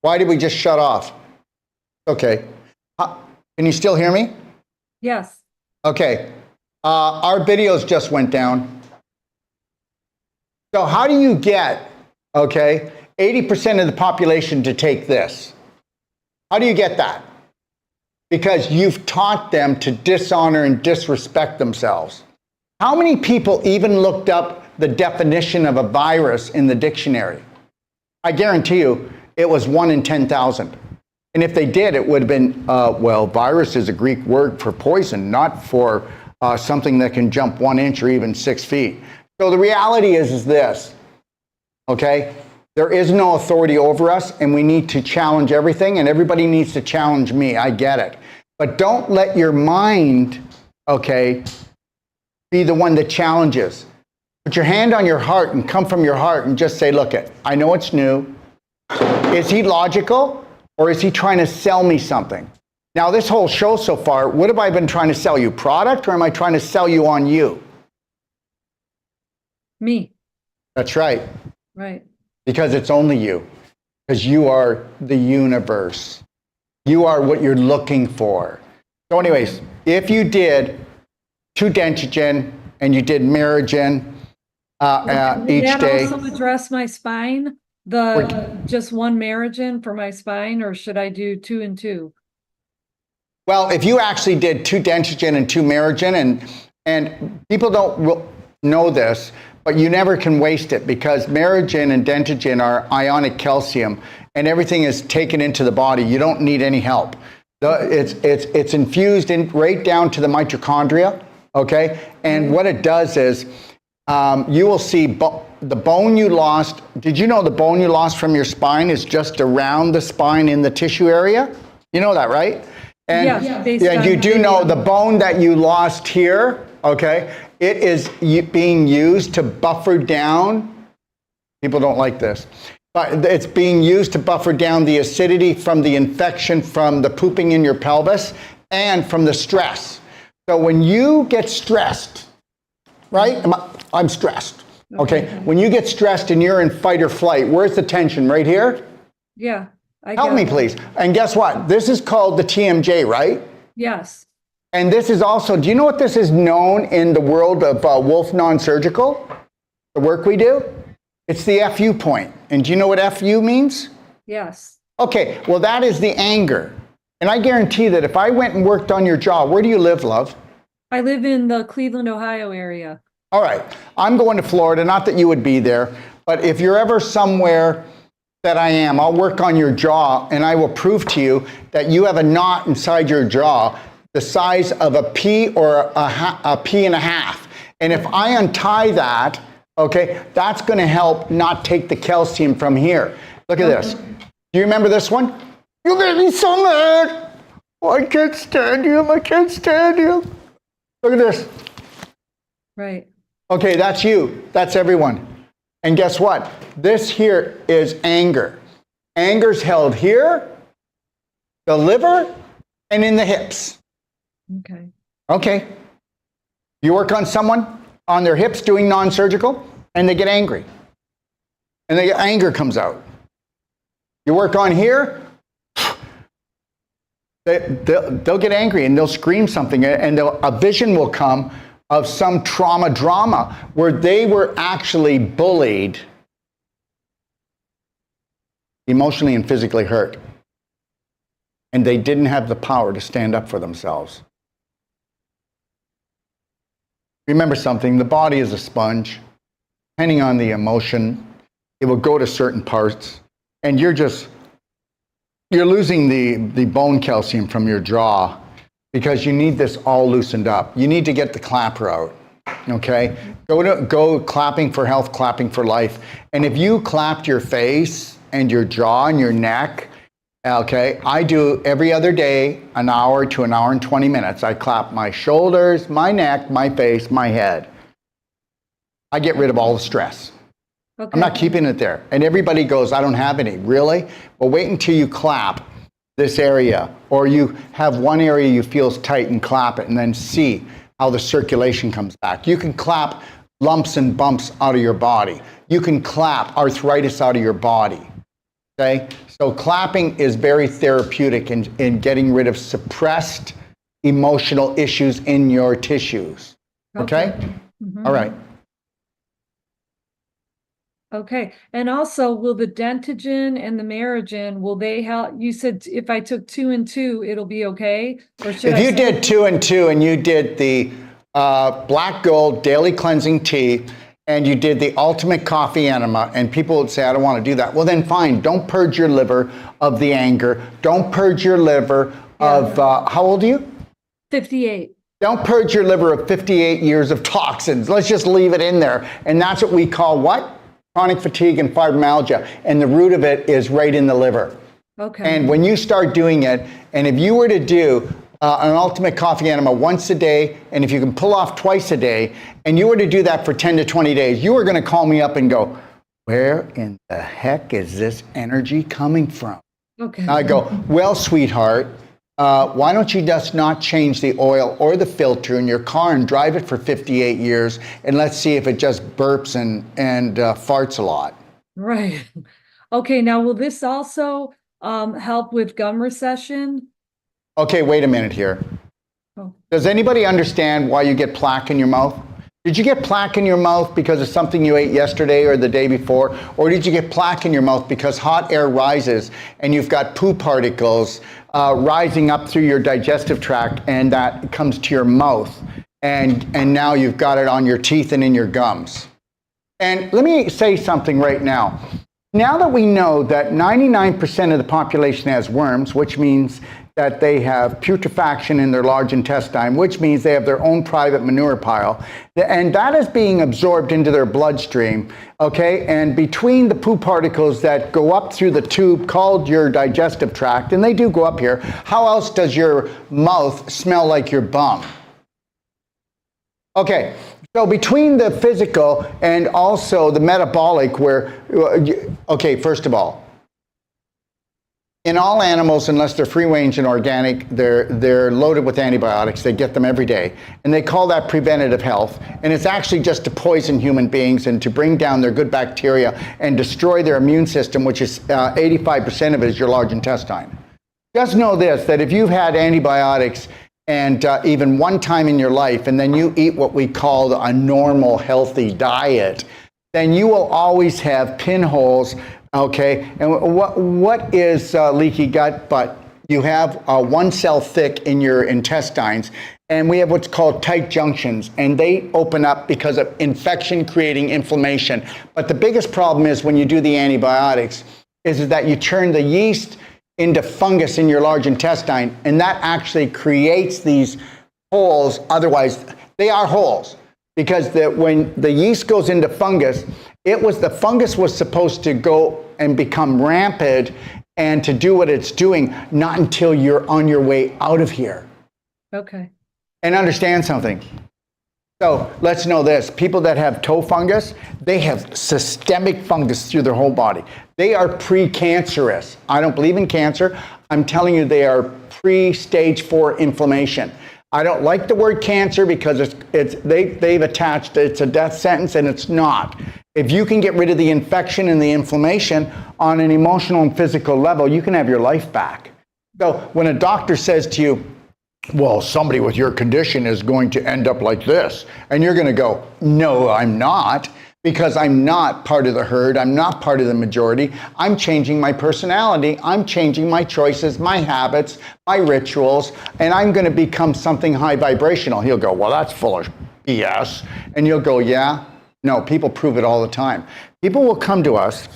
Why did we just shut off? Okay. Can you still hear me? Yes. Okay. Our videos just went down. So how do you get, 80% of the population to take this? How do you get that? Because you've taught them to dishonor and disrespect themselves. How many people even looked up the definition of a virus in the dictionary? I guarantee you it was 1 in 10,000. And if they did, it would have been, virus is a Greek word for poison, not for something that can jump 1 inch or even 6 feet. So the reality is this, okay? There is no authority over us, and we need to challenge everything, and everybody needs to challenge me. I get it. But don't let your mind, be the one that challenges. Put your hand on your heart and come from your heart and just say, look, I know it's new. Is he logical, or is he trying to sell me something? Now, this whole show so far, what have I been trying to sell you? Product, or am I trying to sell you on you? Me. That's right. Right. Because it's only you. Because you are the universe. You are what you're looking for. So anyways, if you did 2 Dentagen and you did Miragen Would each that day. also address my spine? Just one Merigen for my spine, or should I do 2 and 2? Well, if you actually did 2 Dentagen and 2 Miragen, and people don't know this, but you never can waste it because Miragen and Dentagen are ionic calcium, and everything is taken into the body. You don't need any help. It's infused in right down to the mitochondria. Okay, and what it does is you will see the bone you lost. Did you know the bone you lost from your spine is just around the spine in the tissue area? You know that, right? And Yeah, you do know the bone that you lost here, okay, it is being used to buffer down, people don't like this, but it's being used to buffer down the acidity from the infection from the pooping in your pelvis and from the stress. So when you get stressed, right, I'm stressed, okay? When you get stressed and you're in fight or flight, where's the tension? Right here? Yeah. Help me, please. And guess what? This is called the TMJ, right? Yes. And this is also, do you know what this is known in the world of Wolf Non-Surgical? The work we do? It's the FU point. And do you know what FU means? Yes. Okay, well, that is the anger. And I guarantee that if I went and worked on your jaw, where do you live, love? I live in the Cleveland, Ohio area. All right, I'm going to Florida, not that you would be there, but if you're ever somewhere that I am, I'll work on your jaw and I will prove to you that you have a knot inside your jaw the size of a pea or a pea and a half. And if I untie that, okay, that's going to help not take the calcium from here. Look at this. Do you remember this one? You made me so mad. Oh, I can't stand you. I can't stand you. Look at this. Right. Okay, that's you. That's everyone. And guess what? This here is anger. Anger's held here, the liver, and in the hips. Okay. Okay. You work on someone on their hips doing non-surgical, and they get angry. And the anger comes out. You work on here, they'll get angry and they'll scream something, and a vision will come of some trauma drama where they were actually bullied, emotionally and physically hurt, and they didn't have the power to stand up for themselves. Remember something, the body is a sponge. Depending on the emotion, it will go to certain parts, and you're losing the bone calcium from your jaw because you need this all loosened up. You need to get the clapper out, okay? Go clapping for health, clapping for life. And if you clapped your face and your jaw and your neck, okay, I do every other day, an hour to an hour and 20 minutes. I clap my shoulders, my neck, my face, my head. I get rid of all the stress. Okay. I'm not keeping it there. And everybody goes, I don't have any. Really? Well, wait until you clap this area, or you have one area you feel is tight and clap it, and then see how the circulation comes back. You can clap lumps and bumps out of your body. You can clap arthritis out of your body. Okay? So clapping is very therapeutic in getting rid of suppressed emotional issues in your tissues. Okay? Mm-hmm. All right. Okay. And also, will the Dentagen and the Merigen, will they help? You said if I took 2 and 2, it'll be okay? Or should If you did 2 and 2 and you did the Black Gold Daily Cleansing Tea and you did the Ultimate Coffee Enema, and people would say, I don't want to do that. Well, then fine. Don't purge your liver of the anger. Don't purge your liver of, how old are you? 58. Don't purge your liver of 58 years of toxins. Let's just leave it in there. And that's what we call what? Chronic fatigue and fibromyalgia, and the root of it is right in the liver. Okay. And when you start doing it, and if you were to do an Ultimate Coffee Enema once a day, and if you can pull off twice a day, and you were to do that for 10 to 20 days, you are going to call me up and go, where in the heck is this energy coming from? Okay. And I go, well, sweetheart, why don't you just not change the oil or the filter in your car and drive it for 58 years, and let's see if it just burps and farts a lot. Right. Okay. Now, will this also help with gum recession? Okay, wait a minute here. Oh. Does anybody understand why you get plaque in your mouth? Did you get plaque in your mouth because of something you ate yesterday or the day before? Or did you get plaque in your mouth because hot air rises and you've got poo particles rising up through your digestive tract, and that comes to your mouth, and now you've got it on your teeth and in your gums? And let me say something right now. Now that we know that 99% of the population has worms, which means that they have putrefaction in their large intestine, which means they have their own private manure pile, and that is being absorbed into their bloodstream, okay? And between the poo particles that go up through the tube called your digestive tract, and they do go up here, how else does your mouth smell like your bum? Okay, so between the physical and also the metabolic, okay, first of all, in all animals, unless they're free range and organic, they're loaded with antibiotics. They get them every day. And they call that preventative health. And it's actually just to poison human beings and to bring down their good bacteria and destroy their immune system, which is 85% of it is your large intestine. Just know this, that if you've had antibiotics and even one time in your life, and then you eat what we call a normal, healthy diet, then you will always have pinholes. Okay, and what is leaky gut? But you have 1 cell thick in your intestines, and we have what's called tight junctions, and they open up because of infection creating inflammation. But the biggest problem is when you do the antibiotics is that you turn the yeast into fungus in your large intestine, and that actually creates these holes. Otherwise, they are holes, because when the yeast goes into fungus, the fungus was supposed to go and become rampant and to do what it's doing, not until you're on your way out of here. Okay. And understand something. So let's know this. People that have toe fungus, they have systemic fungus through their whole body. They are precancerous. I don't believe in cancer. I'm telling you, they are pre-stage 4 inflammation. I don't like the word cancer because they've attached it's a death sentence, and it's not. If you can get rid of the infection and the inflammation on an emotional and physical level, you can have your life back. So when a doctor says to you, well, somebody with your condition is going to end up like this, and you're going to go, no, I'm not, because I'm not part of the herd. I'm not part of the majority. I'm changing my personality. I'm changing my choices, my habits, my rituals, and I'm going to become something high vibrational. He'll go, well, that's full of BS. And you'll go, yeah. No, people prove it all the time. People will come to us.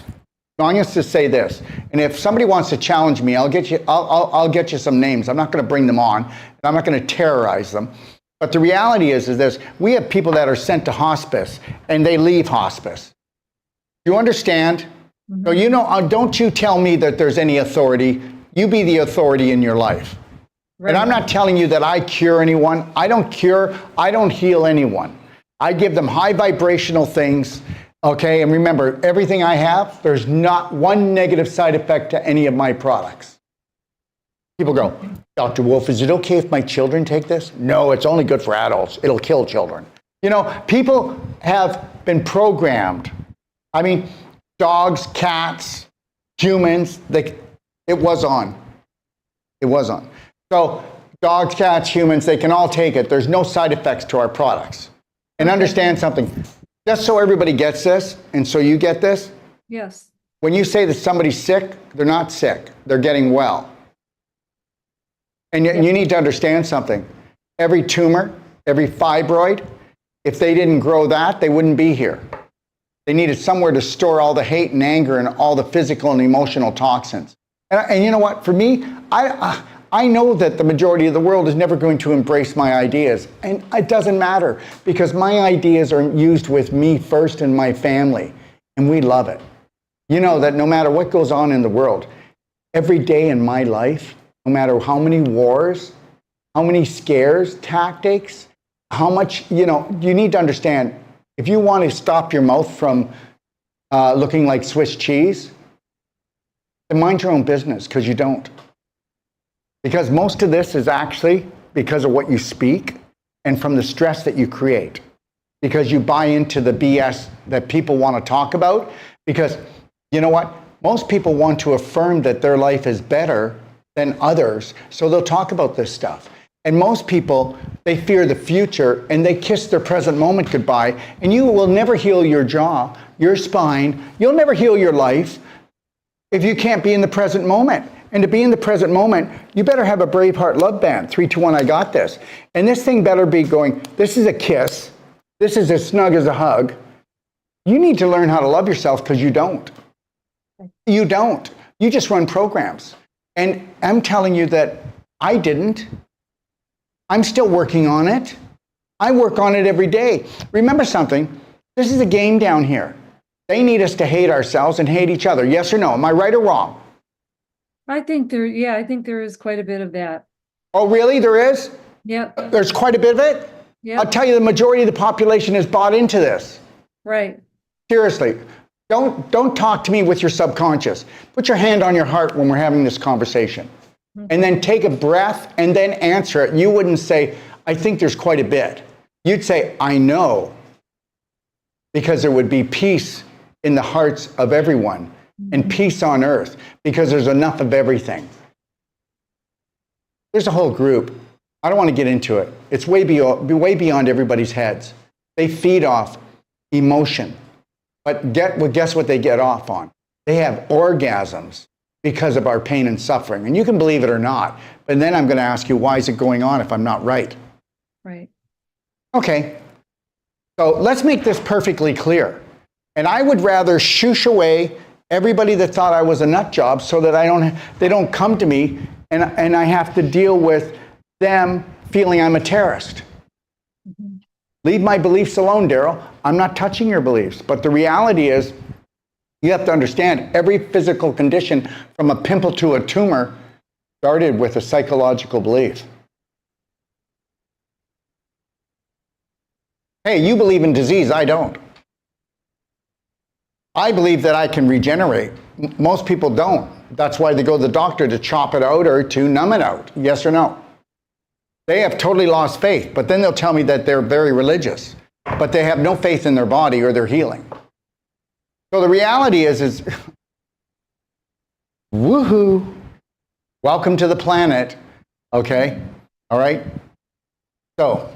I'm going to say this, and if somebody wants to challenge me, I'll get you some names. I'm not going to bring them on, and I'm not going to terrorize them. But the reality is this: we have people that are sent to hospice, and they leave hospice. Do you understand? Mm-hmm. So don't you tell me that there's any authority. You be the authority in your life. Right. And I'm not telling you that I cure anyone. I don't cure. I don't heal anyone. I give them high vibrational things, okay? And remember, everything I have, there's not one negative side effect to any of my products. People go, Dr. Wolf, is it okay if my children take this? No, it's only good for adults. It'll kill children. People have been programmed. I mean, dogs, cats, humans, it was on. It was on. So dogs, cats, humans, they can all take it. There's no side effects to our products. And understand something, just so everybody gets this, and so you get this. Yes. When you say that somebody's sick, they're not sick. They're getting well. And you need to understand something. Every tumor, every fibroid, if they didn't grow that, they wouldn't be here. They needed somewhere to store all the hate and anger and all the physical and emotional toxins. And you know what? For me, I know that the majority of the world is never going to embrace my ideas. And it doesn't matter, because my ideas are used with me first and my family. And we love it. You know that no matter what goes on in the world, every day in my life, no matter how many wars, how many scares, tactics, how much, you need to understand, if you want to stop your mouth from looking like Swiss cheese, then mind your own business, because you don't. Because most of this is actually because of what you speak and from the stress that you create. Because you buy into the BS that people want to talk about. Because you know what? Most people want to affirm that their life is better than others, so they'll talk about this stuff. And most people, they fear the future and they kiss their present moment goodbye. And you will never heal your jaw, your spine. You'll never heal your life if you can't be in the present moment. And to be in the present moment, you better have a Braveheart love band. 3, 2, 1, I got this. And this thing better be going, this is a kiss. This is as snug as a hug. You need to learn how to love yourself because you don't. You don't. You just run programs. And I'm telling you that I didn't. I'm still working on it. I work on it every day. Remember something, this is a game down here. They need us to hate ourselves and hate each other. Yes or no? Am I right or wrong? I think there is quite a bit of that. Oh, really? There is? Yep. There's quite a bit of it? Yep. I'll tell you, the majority of the population is bought into this. Right. Seriously. Don't talk to me with your subconscious. Put your hand on your heart when we're having this conversation. And then take a breath and then answer it. You wouldn't say, I think there's quite a bit. You'd say, I know. Because there would be peace in the hearts of everyone and peace on earth because there's enough of everything. There's a whole group. I don't want to get into it. It's way beyond everybody's heads. They feed off emotion. But guess what they get off on? They have orgasms because of our pain and suffering. And you can believe it or not. But then I'm going to ask you, why is it going on if I'm not right? Right. Okay. So let's make this perfectly clear. And I would rather shoosh away everybody that thought I was a nut job so that they don't come to me and I have to deal with them feeling I'm a terrorist. Mm-hmm. Leave my beliefs alone, Daryl. I'm not touching your beliefs. But the reality is, you have to understand, every physical condition, from a pimple to a tumor, started with a psychological belief. Hey, you believe in disease, I don't. I believe that I can regenerate. Most people don't. That's why they go to the doctor to chop it out or to numb it out. Yes or no? They have totally lost faith, but then they'll tell me that they're very religious, but they have no faith in their body or their healing. So the reality is woohoo, welcome to the planet, okay? All right? So,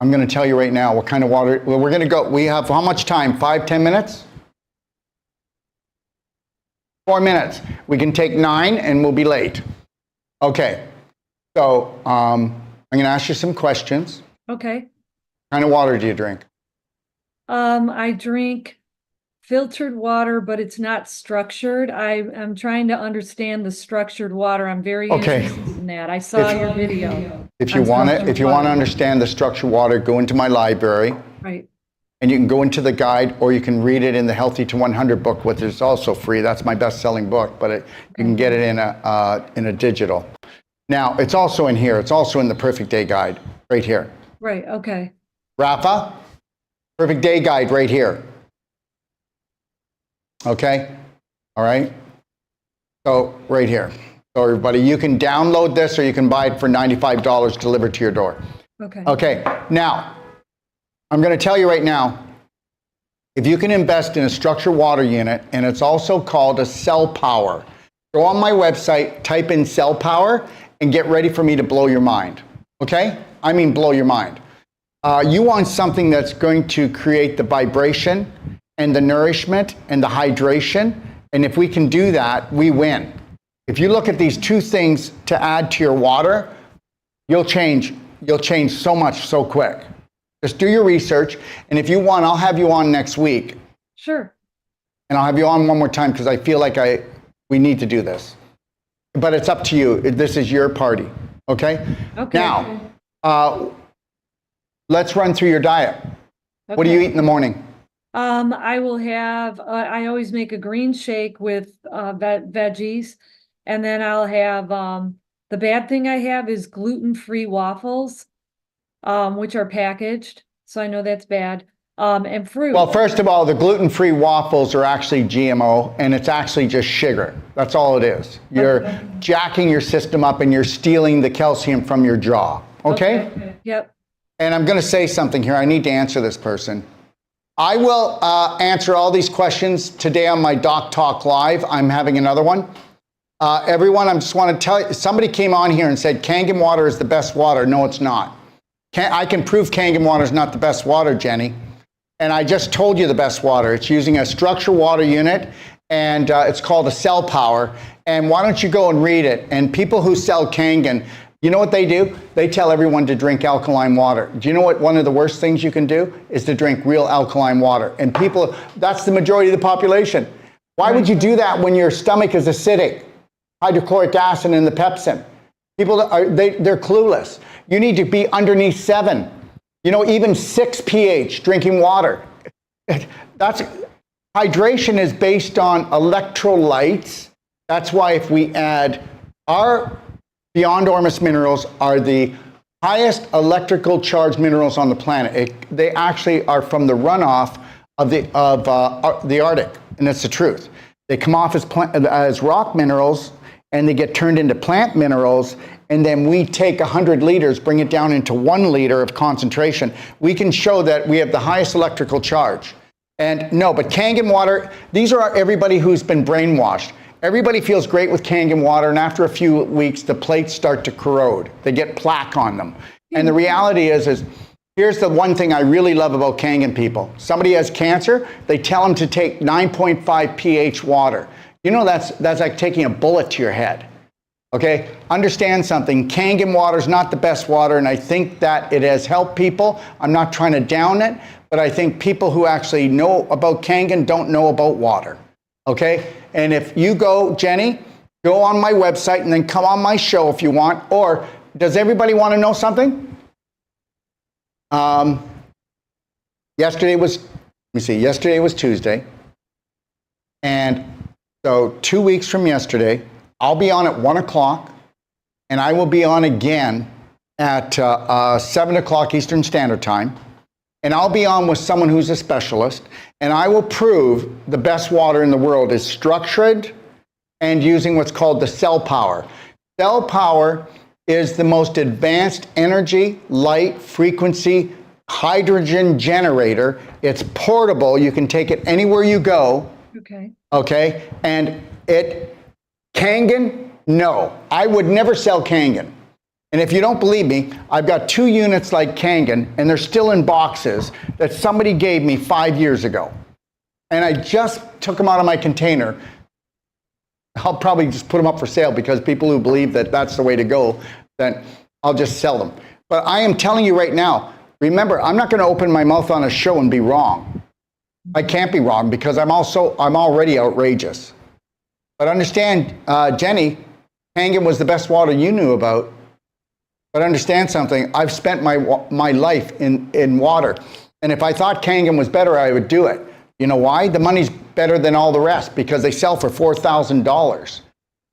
I'm going to tell you right now what kind of water, well, we're going to go, we have how much time? 5, 10 minutes? 4 minutes. We can take 9 and we'll be late. Okay. So I'm going to ask you some questions. Okay. What kind of water do you drink? I drink filtered water, but it's not structured. I'm trying to understand the structured water. I'm very interested in that. I saw your video. If you want to understand the structured water, go into my library. Right. And you can go into the guide, or you can read it in the Healthy to 100 book, which is also free. That's my best-selling book, but you can get it in a digital. Now, it's also in here. It's also in the Perfect Day Guide, right here. Right, okay. Rafa, Perfect Day Guide right here. Okay? All right? So, right here. So, everybody, you can download this or you can buy it for $95 delivered to your door. Okay. Okay, now, I'm going to tell you right now, if you can invest in a structured water unit, and it's also called a Cell Power, go on my website, type in Cell Power, and get ready for me to blow your mind. Okay? I mean blow your mind. You want something that's going to create the vibration and the nourishment and the hydration, and if we can do that, we win. If you look at these two things to add to your water, you'll change so much so quick. Just do your research, and if you want, I'll have you on next week. Sure. And I'll have you on one more time because I feel like we need to do this. But it's up to you. This is your party, okay? Okay. Now, let's run through your diet. Okay. What do you eat in the morning? I will have, I always make a green shake with veggies, and then I'll have, the bad thing I have is gluten-free waffles, which are packaged, so I know that's bad, and fruit. Well, first of all, the gluten-free waffles are actually GMO, and it's actually just sugar. That's all it is. You're jacking your system up, and you're stealing the calcium from your jaw, okay? Yep. And I'm going to say something here. I need to answer this person. I will answer all these questions today on my Doc Talk Live. I'm having another one. Everyone, I just want to tell you, somebody came on here and said Kangen water is the best water. No, it's not. I can prove Kangen water is not the best water, Jenny. And I just told you the best water. It's using a structured water unit, and it's called a Cell Power. And why don't you go and read it? And people who sell Kangen, you know what they do? They tell everyone to drink alkaline water. Do you know what one of the worst things you can do is to drink real alkaline water? And people, that's the majority of the population. Why would you do that when your stomach is acidic? Hydrochloric acid and the pepsin. People, they're clueless. You need to be underneath 7. You know, even 6 pH drinking water. Hydration is based on electrolytes. That's why if we add our Beyond Ormus minerals are the highest electrical charged minerals on the planet. They actually are from the runoff of the Arctic, and that's the truth. They come off as rock minerals, and they get turned into plant minerals, and then we take 100 liters, bring it down into 1 liter of concentration. We can show that we have the highest electrical charge. And no, but Kangen water, these are everybody who's been brainwashed. Everybody feels great with Kangen water, and after a few weeks, the plates start to corrode. They get plaque on them. And the reality is here's the one thing I really love about Kangen people. Somebody has cancer, they tell them to take 9.5 pH water. You know, that's like taking a bullet to your head. Okay? Understand something. Kangen water is not the best water, and I think that it has helped people. I'm not trying to down it, but I think people who actually know about Kangen don't know about water. Okay? And if you go, Jenny, go on my website and then come on my show if you want. Or does everybody want to know something? Yesterday was Tuesday. And so 2 weeks from yesterday, I'll be on at 1 o'clock, and I will be on again at 7 o'clock Eastern Standard Time. And I'll be on with someone who's a specialist, and I will prove the best water in the world is structured and using what's called the Cell Power. Cell Power is the most advanced energy, light, frequency, hydrogen generator. It's portable. You can take it anywhere you go. Okay. Okay. And Kangen, no. I would never sell Kangen. And if you don't believe me, I've got 2 units like Kangen, and they're still in boxes that somebody gave me 5 years ago. And I just took them out of my container. I'll probably just put them up for sale because people who believe that that's the way to go, then I'll just sell them. But I am telling you right now, remember, I'm not going to open my mouth on a show and be wrong. I can't be wrong because I'm already outrageous. But understand, Jenny, Kangen was the best water you knew about. But understand something, I've spent my life in water. And if I thought Kangen was better, I would do it. You know why? The money's better than all the rest because they sell for $4,000.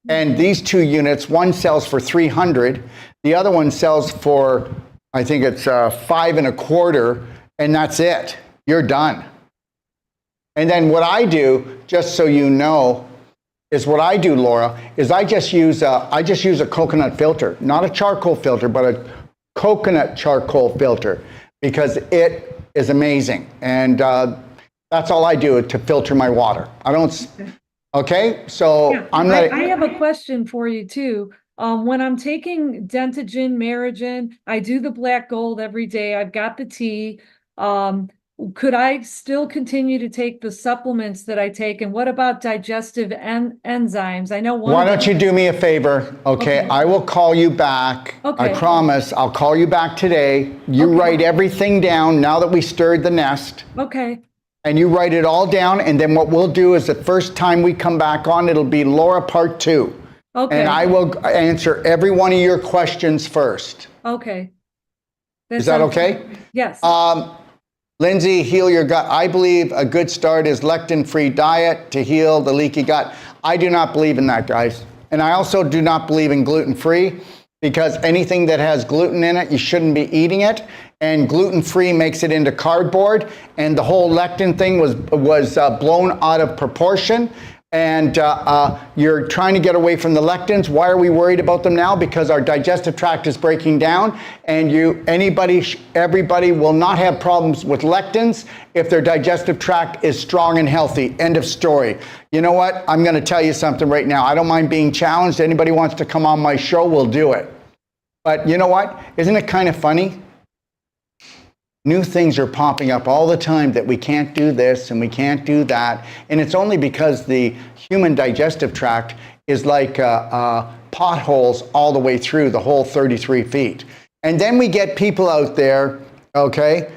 And these 2 units, one sells for $300, the other one sells for, I think it's $5.25, and that's it. You're done. And then what I do, just so you know, is what I do, Laura, is I just use a coconut filter, not a charcoal filter, but a coconut charcoal filter, because it is amazing. And that's all I do to filter my water. I don't. Okay, so Yeah, I have a question for you too. When I'm taking Dentagen, Merigen, I do the black gold every day. I've got the tea. Could I still continue to take the supplements that I take? And what about digestive enzymes? I know one. Why don't you do me a favor? Okay, I will call you back. Okay. I promise. I'll call you back today. You write everything down now that we stirred the nest. Okay. And you write it all down. And then what we'll do is the first time we come back on, it'll be Laura Part 2. Okay. And I will answer every one of your questions first. Okay. Is that okay? Yes. Lindsay, heal your gut. I believe a good start is lectin-free diet to heal the leaky gut. I do not believe in that, guys. And I also do not believe in gluten-free because anything that has gluten in it, you shouldn't be eating it. And gluten-free makes it into cardboard. And the whole lectin thing was blown out of proportion. and you're trying to get away from the lectins. Why are we worried about them now? Because our digestive tract is breaking down, and everybody will not have problems with lectins if their digestive tract is strong and healthy. End of story. You know what? I'm going to tell you something right now. I don't mind being challenged. Anybody wants to come on my show, we'll do it. But you know what? Isn't it kind of funny? New things are popping up all the time that we can't do this and we can't do that. And it's only because the human digestive tract is like potholes all the way through the whole 33 feet. And then we get people out there, okay,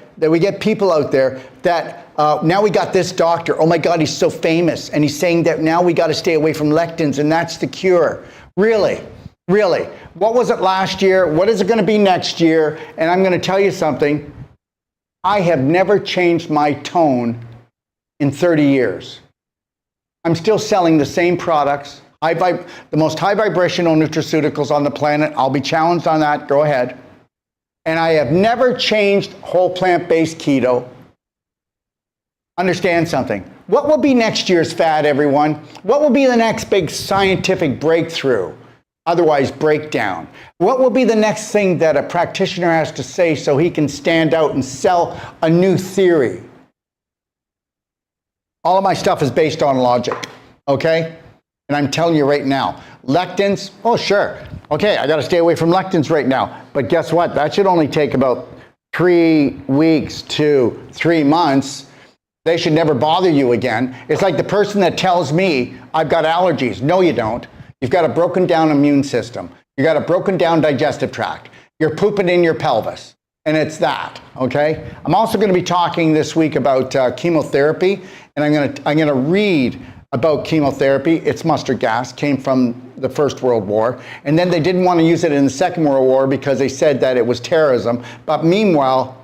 that now we got this doctor. Oh my God, he's so famous. And he's saying that now we got to stay away from lectins and that's the cure. Really? Really? What was it last year? What is it going to be next year? And I'm going to tell you something. I have never changed my tone in 30 years. I'm still selling the same products, the most high vibrational nutraceuticals on the planet. I'll be challenged on that. Go ahead. And I have never changed whole plant-based keto. Understand something. What will be next year's fad, everyone? What will be the next big scientific breakthrough? Otherwise breakdown. What will be the next thing that a practitioner has to say so he can stand out and sell a new theory? All of my stuff is based on logic, okay? And I'm telling you right now, lectins, oh sure, okay, I gotta stay away from lectins right now. But guess what? That should only take about 3 weeks to 3 months. They should never bother you again. It's like the person that tells me I've got allergies. No, you don't. You've got a broken down immune system. You've got a broken down digestive tract. You're pooping in your pelvis. And it's that, okay? I'm also going to be talking this week about chemotherapy. And I'm going to read about chemotherapy. It's mustard gas, came from the First World War. And then they didn't want to use it in the Second World War because they said that it was terrorism. But meanwhile,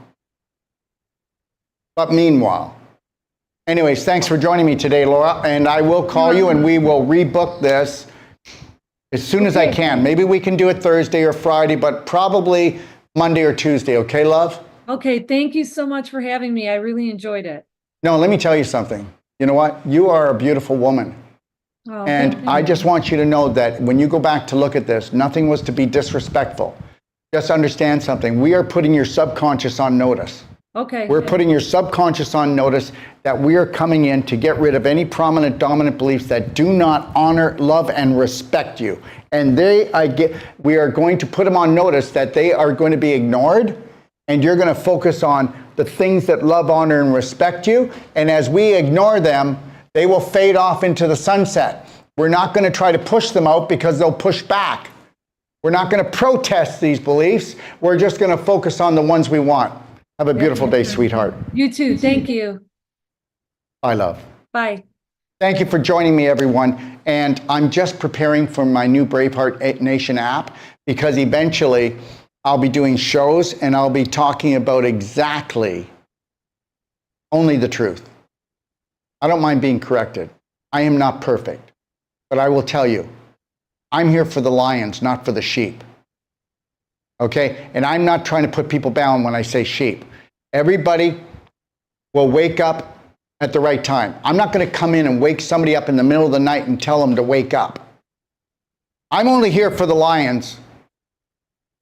anyways, thanks for joining me today, Laura. And I will call you and we will rebook this as soon as I can. Maybe we can do it Thursday or Friday, but probably Monday or Tuesday. Okay, love? Okay, thank you so much for having me. I really enjoyed it. No, let me tell you something. You know what? You are a beautiful woman. Oh, And I just want you to know that when you go back to look at this, nothing was to be disrespectful. Just understand something. We are putting your subconscious on notice. Okay. We're putting your subconscious on notice that we are coming in to get rid of any prominent dominant beliefs that do not honor, love, and respect you. And we are going to put them on notice that they are going to be ignored, and you're going to focus on the things that love, honor, and respect you. And as we ignore them, they will fade off into the sunset. We're not going to try to push them out because they'll push back. We're not going to protest these beliefs. We're just going to focus on the ones we want. Have a beautiful day, sweetheart. You too. Thank you. Bye, love. Bye. Thank you for joining me, everyone. And I'm just preparing for my new Braveheart Nation app because eventually I'll be doing shows and I'll be talking about exactly only the truth. I don't mind being corrected. I am not perfect. But I will tell you, I'm here for the lions, not for the sheep. Okay? And I'm not trying to put people down when I say sheep. Everybody will wake up at the right time. I'm not going to come in and wake somebody up in the middle of the night and tell them to wake up. I'm only here for the lions,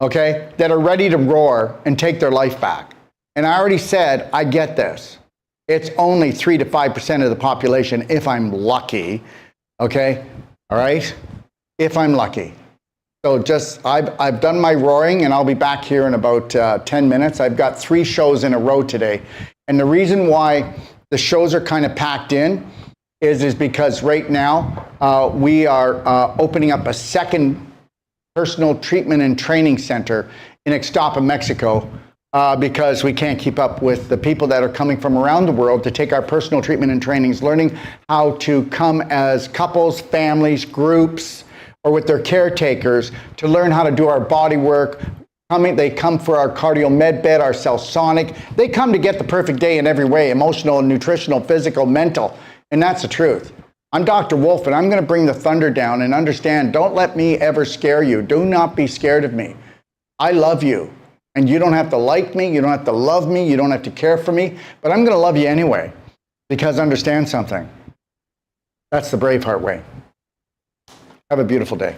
okay, that are ready to roar and take their life back. And I already said, I get this. It's only 3 to 5% of the population if I'm lucky, okay? All right? If I'm lucky. So I've done my roaring and I'll be back here in about 10 minutes. I've got 3 shows in a row today. And the reason why the shows are kind of packed in is because right now we are opening up a second personal treatment and training center in Ixtapa, Mexico, because we can't keep up with the people that are coming from around the world to take our personal treatment and trainings, learning how to come as couples, families, groups, or with their caretakers to learn how to do our body work. They come for our cardio med bed, our Cellsonic. They come to get the perfect day in every way, emotional, nutritional, physical, mental. And that's the truth. I'm Dr. Wolf, and I'm going to bring the thunder down and understand, don't let me ever scare you. Do not be scared of me. I love you. And you don't have to like me. You don't have to love me. You don't have to care for me. But I'm going to love you anyway. Because understand something. That's the Braveheart way. Have a beautiful day.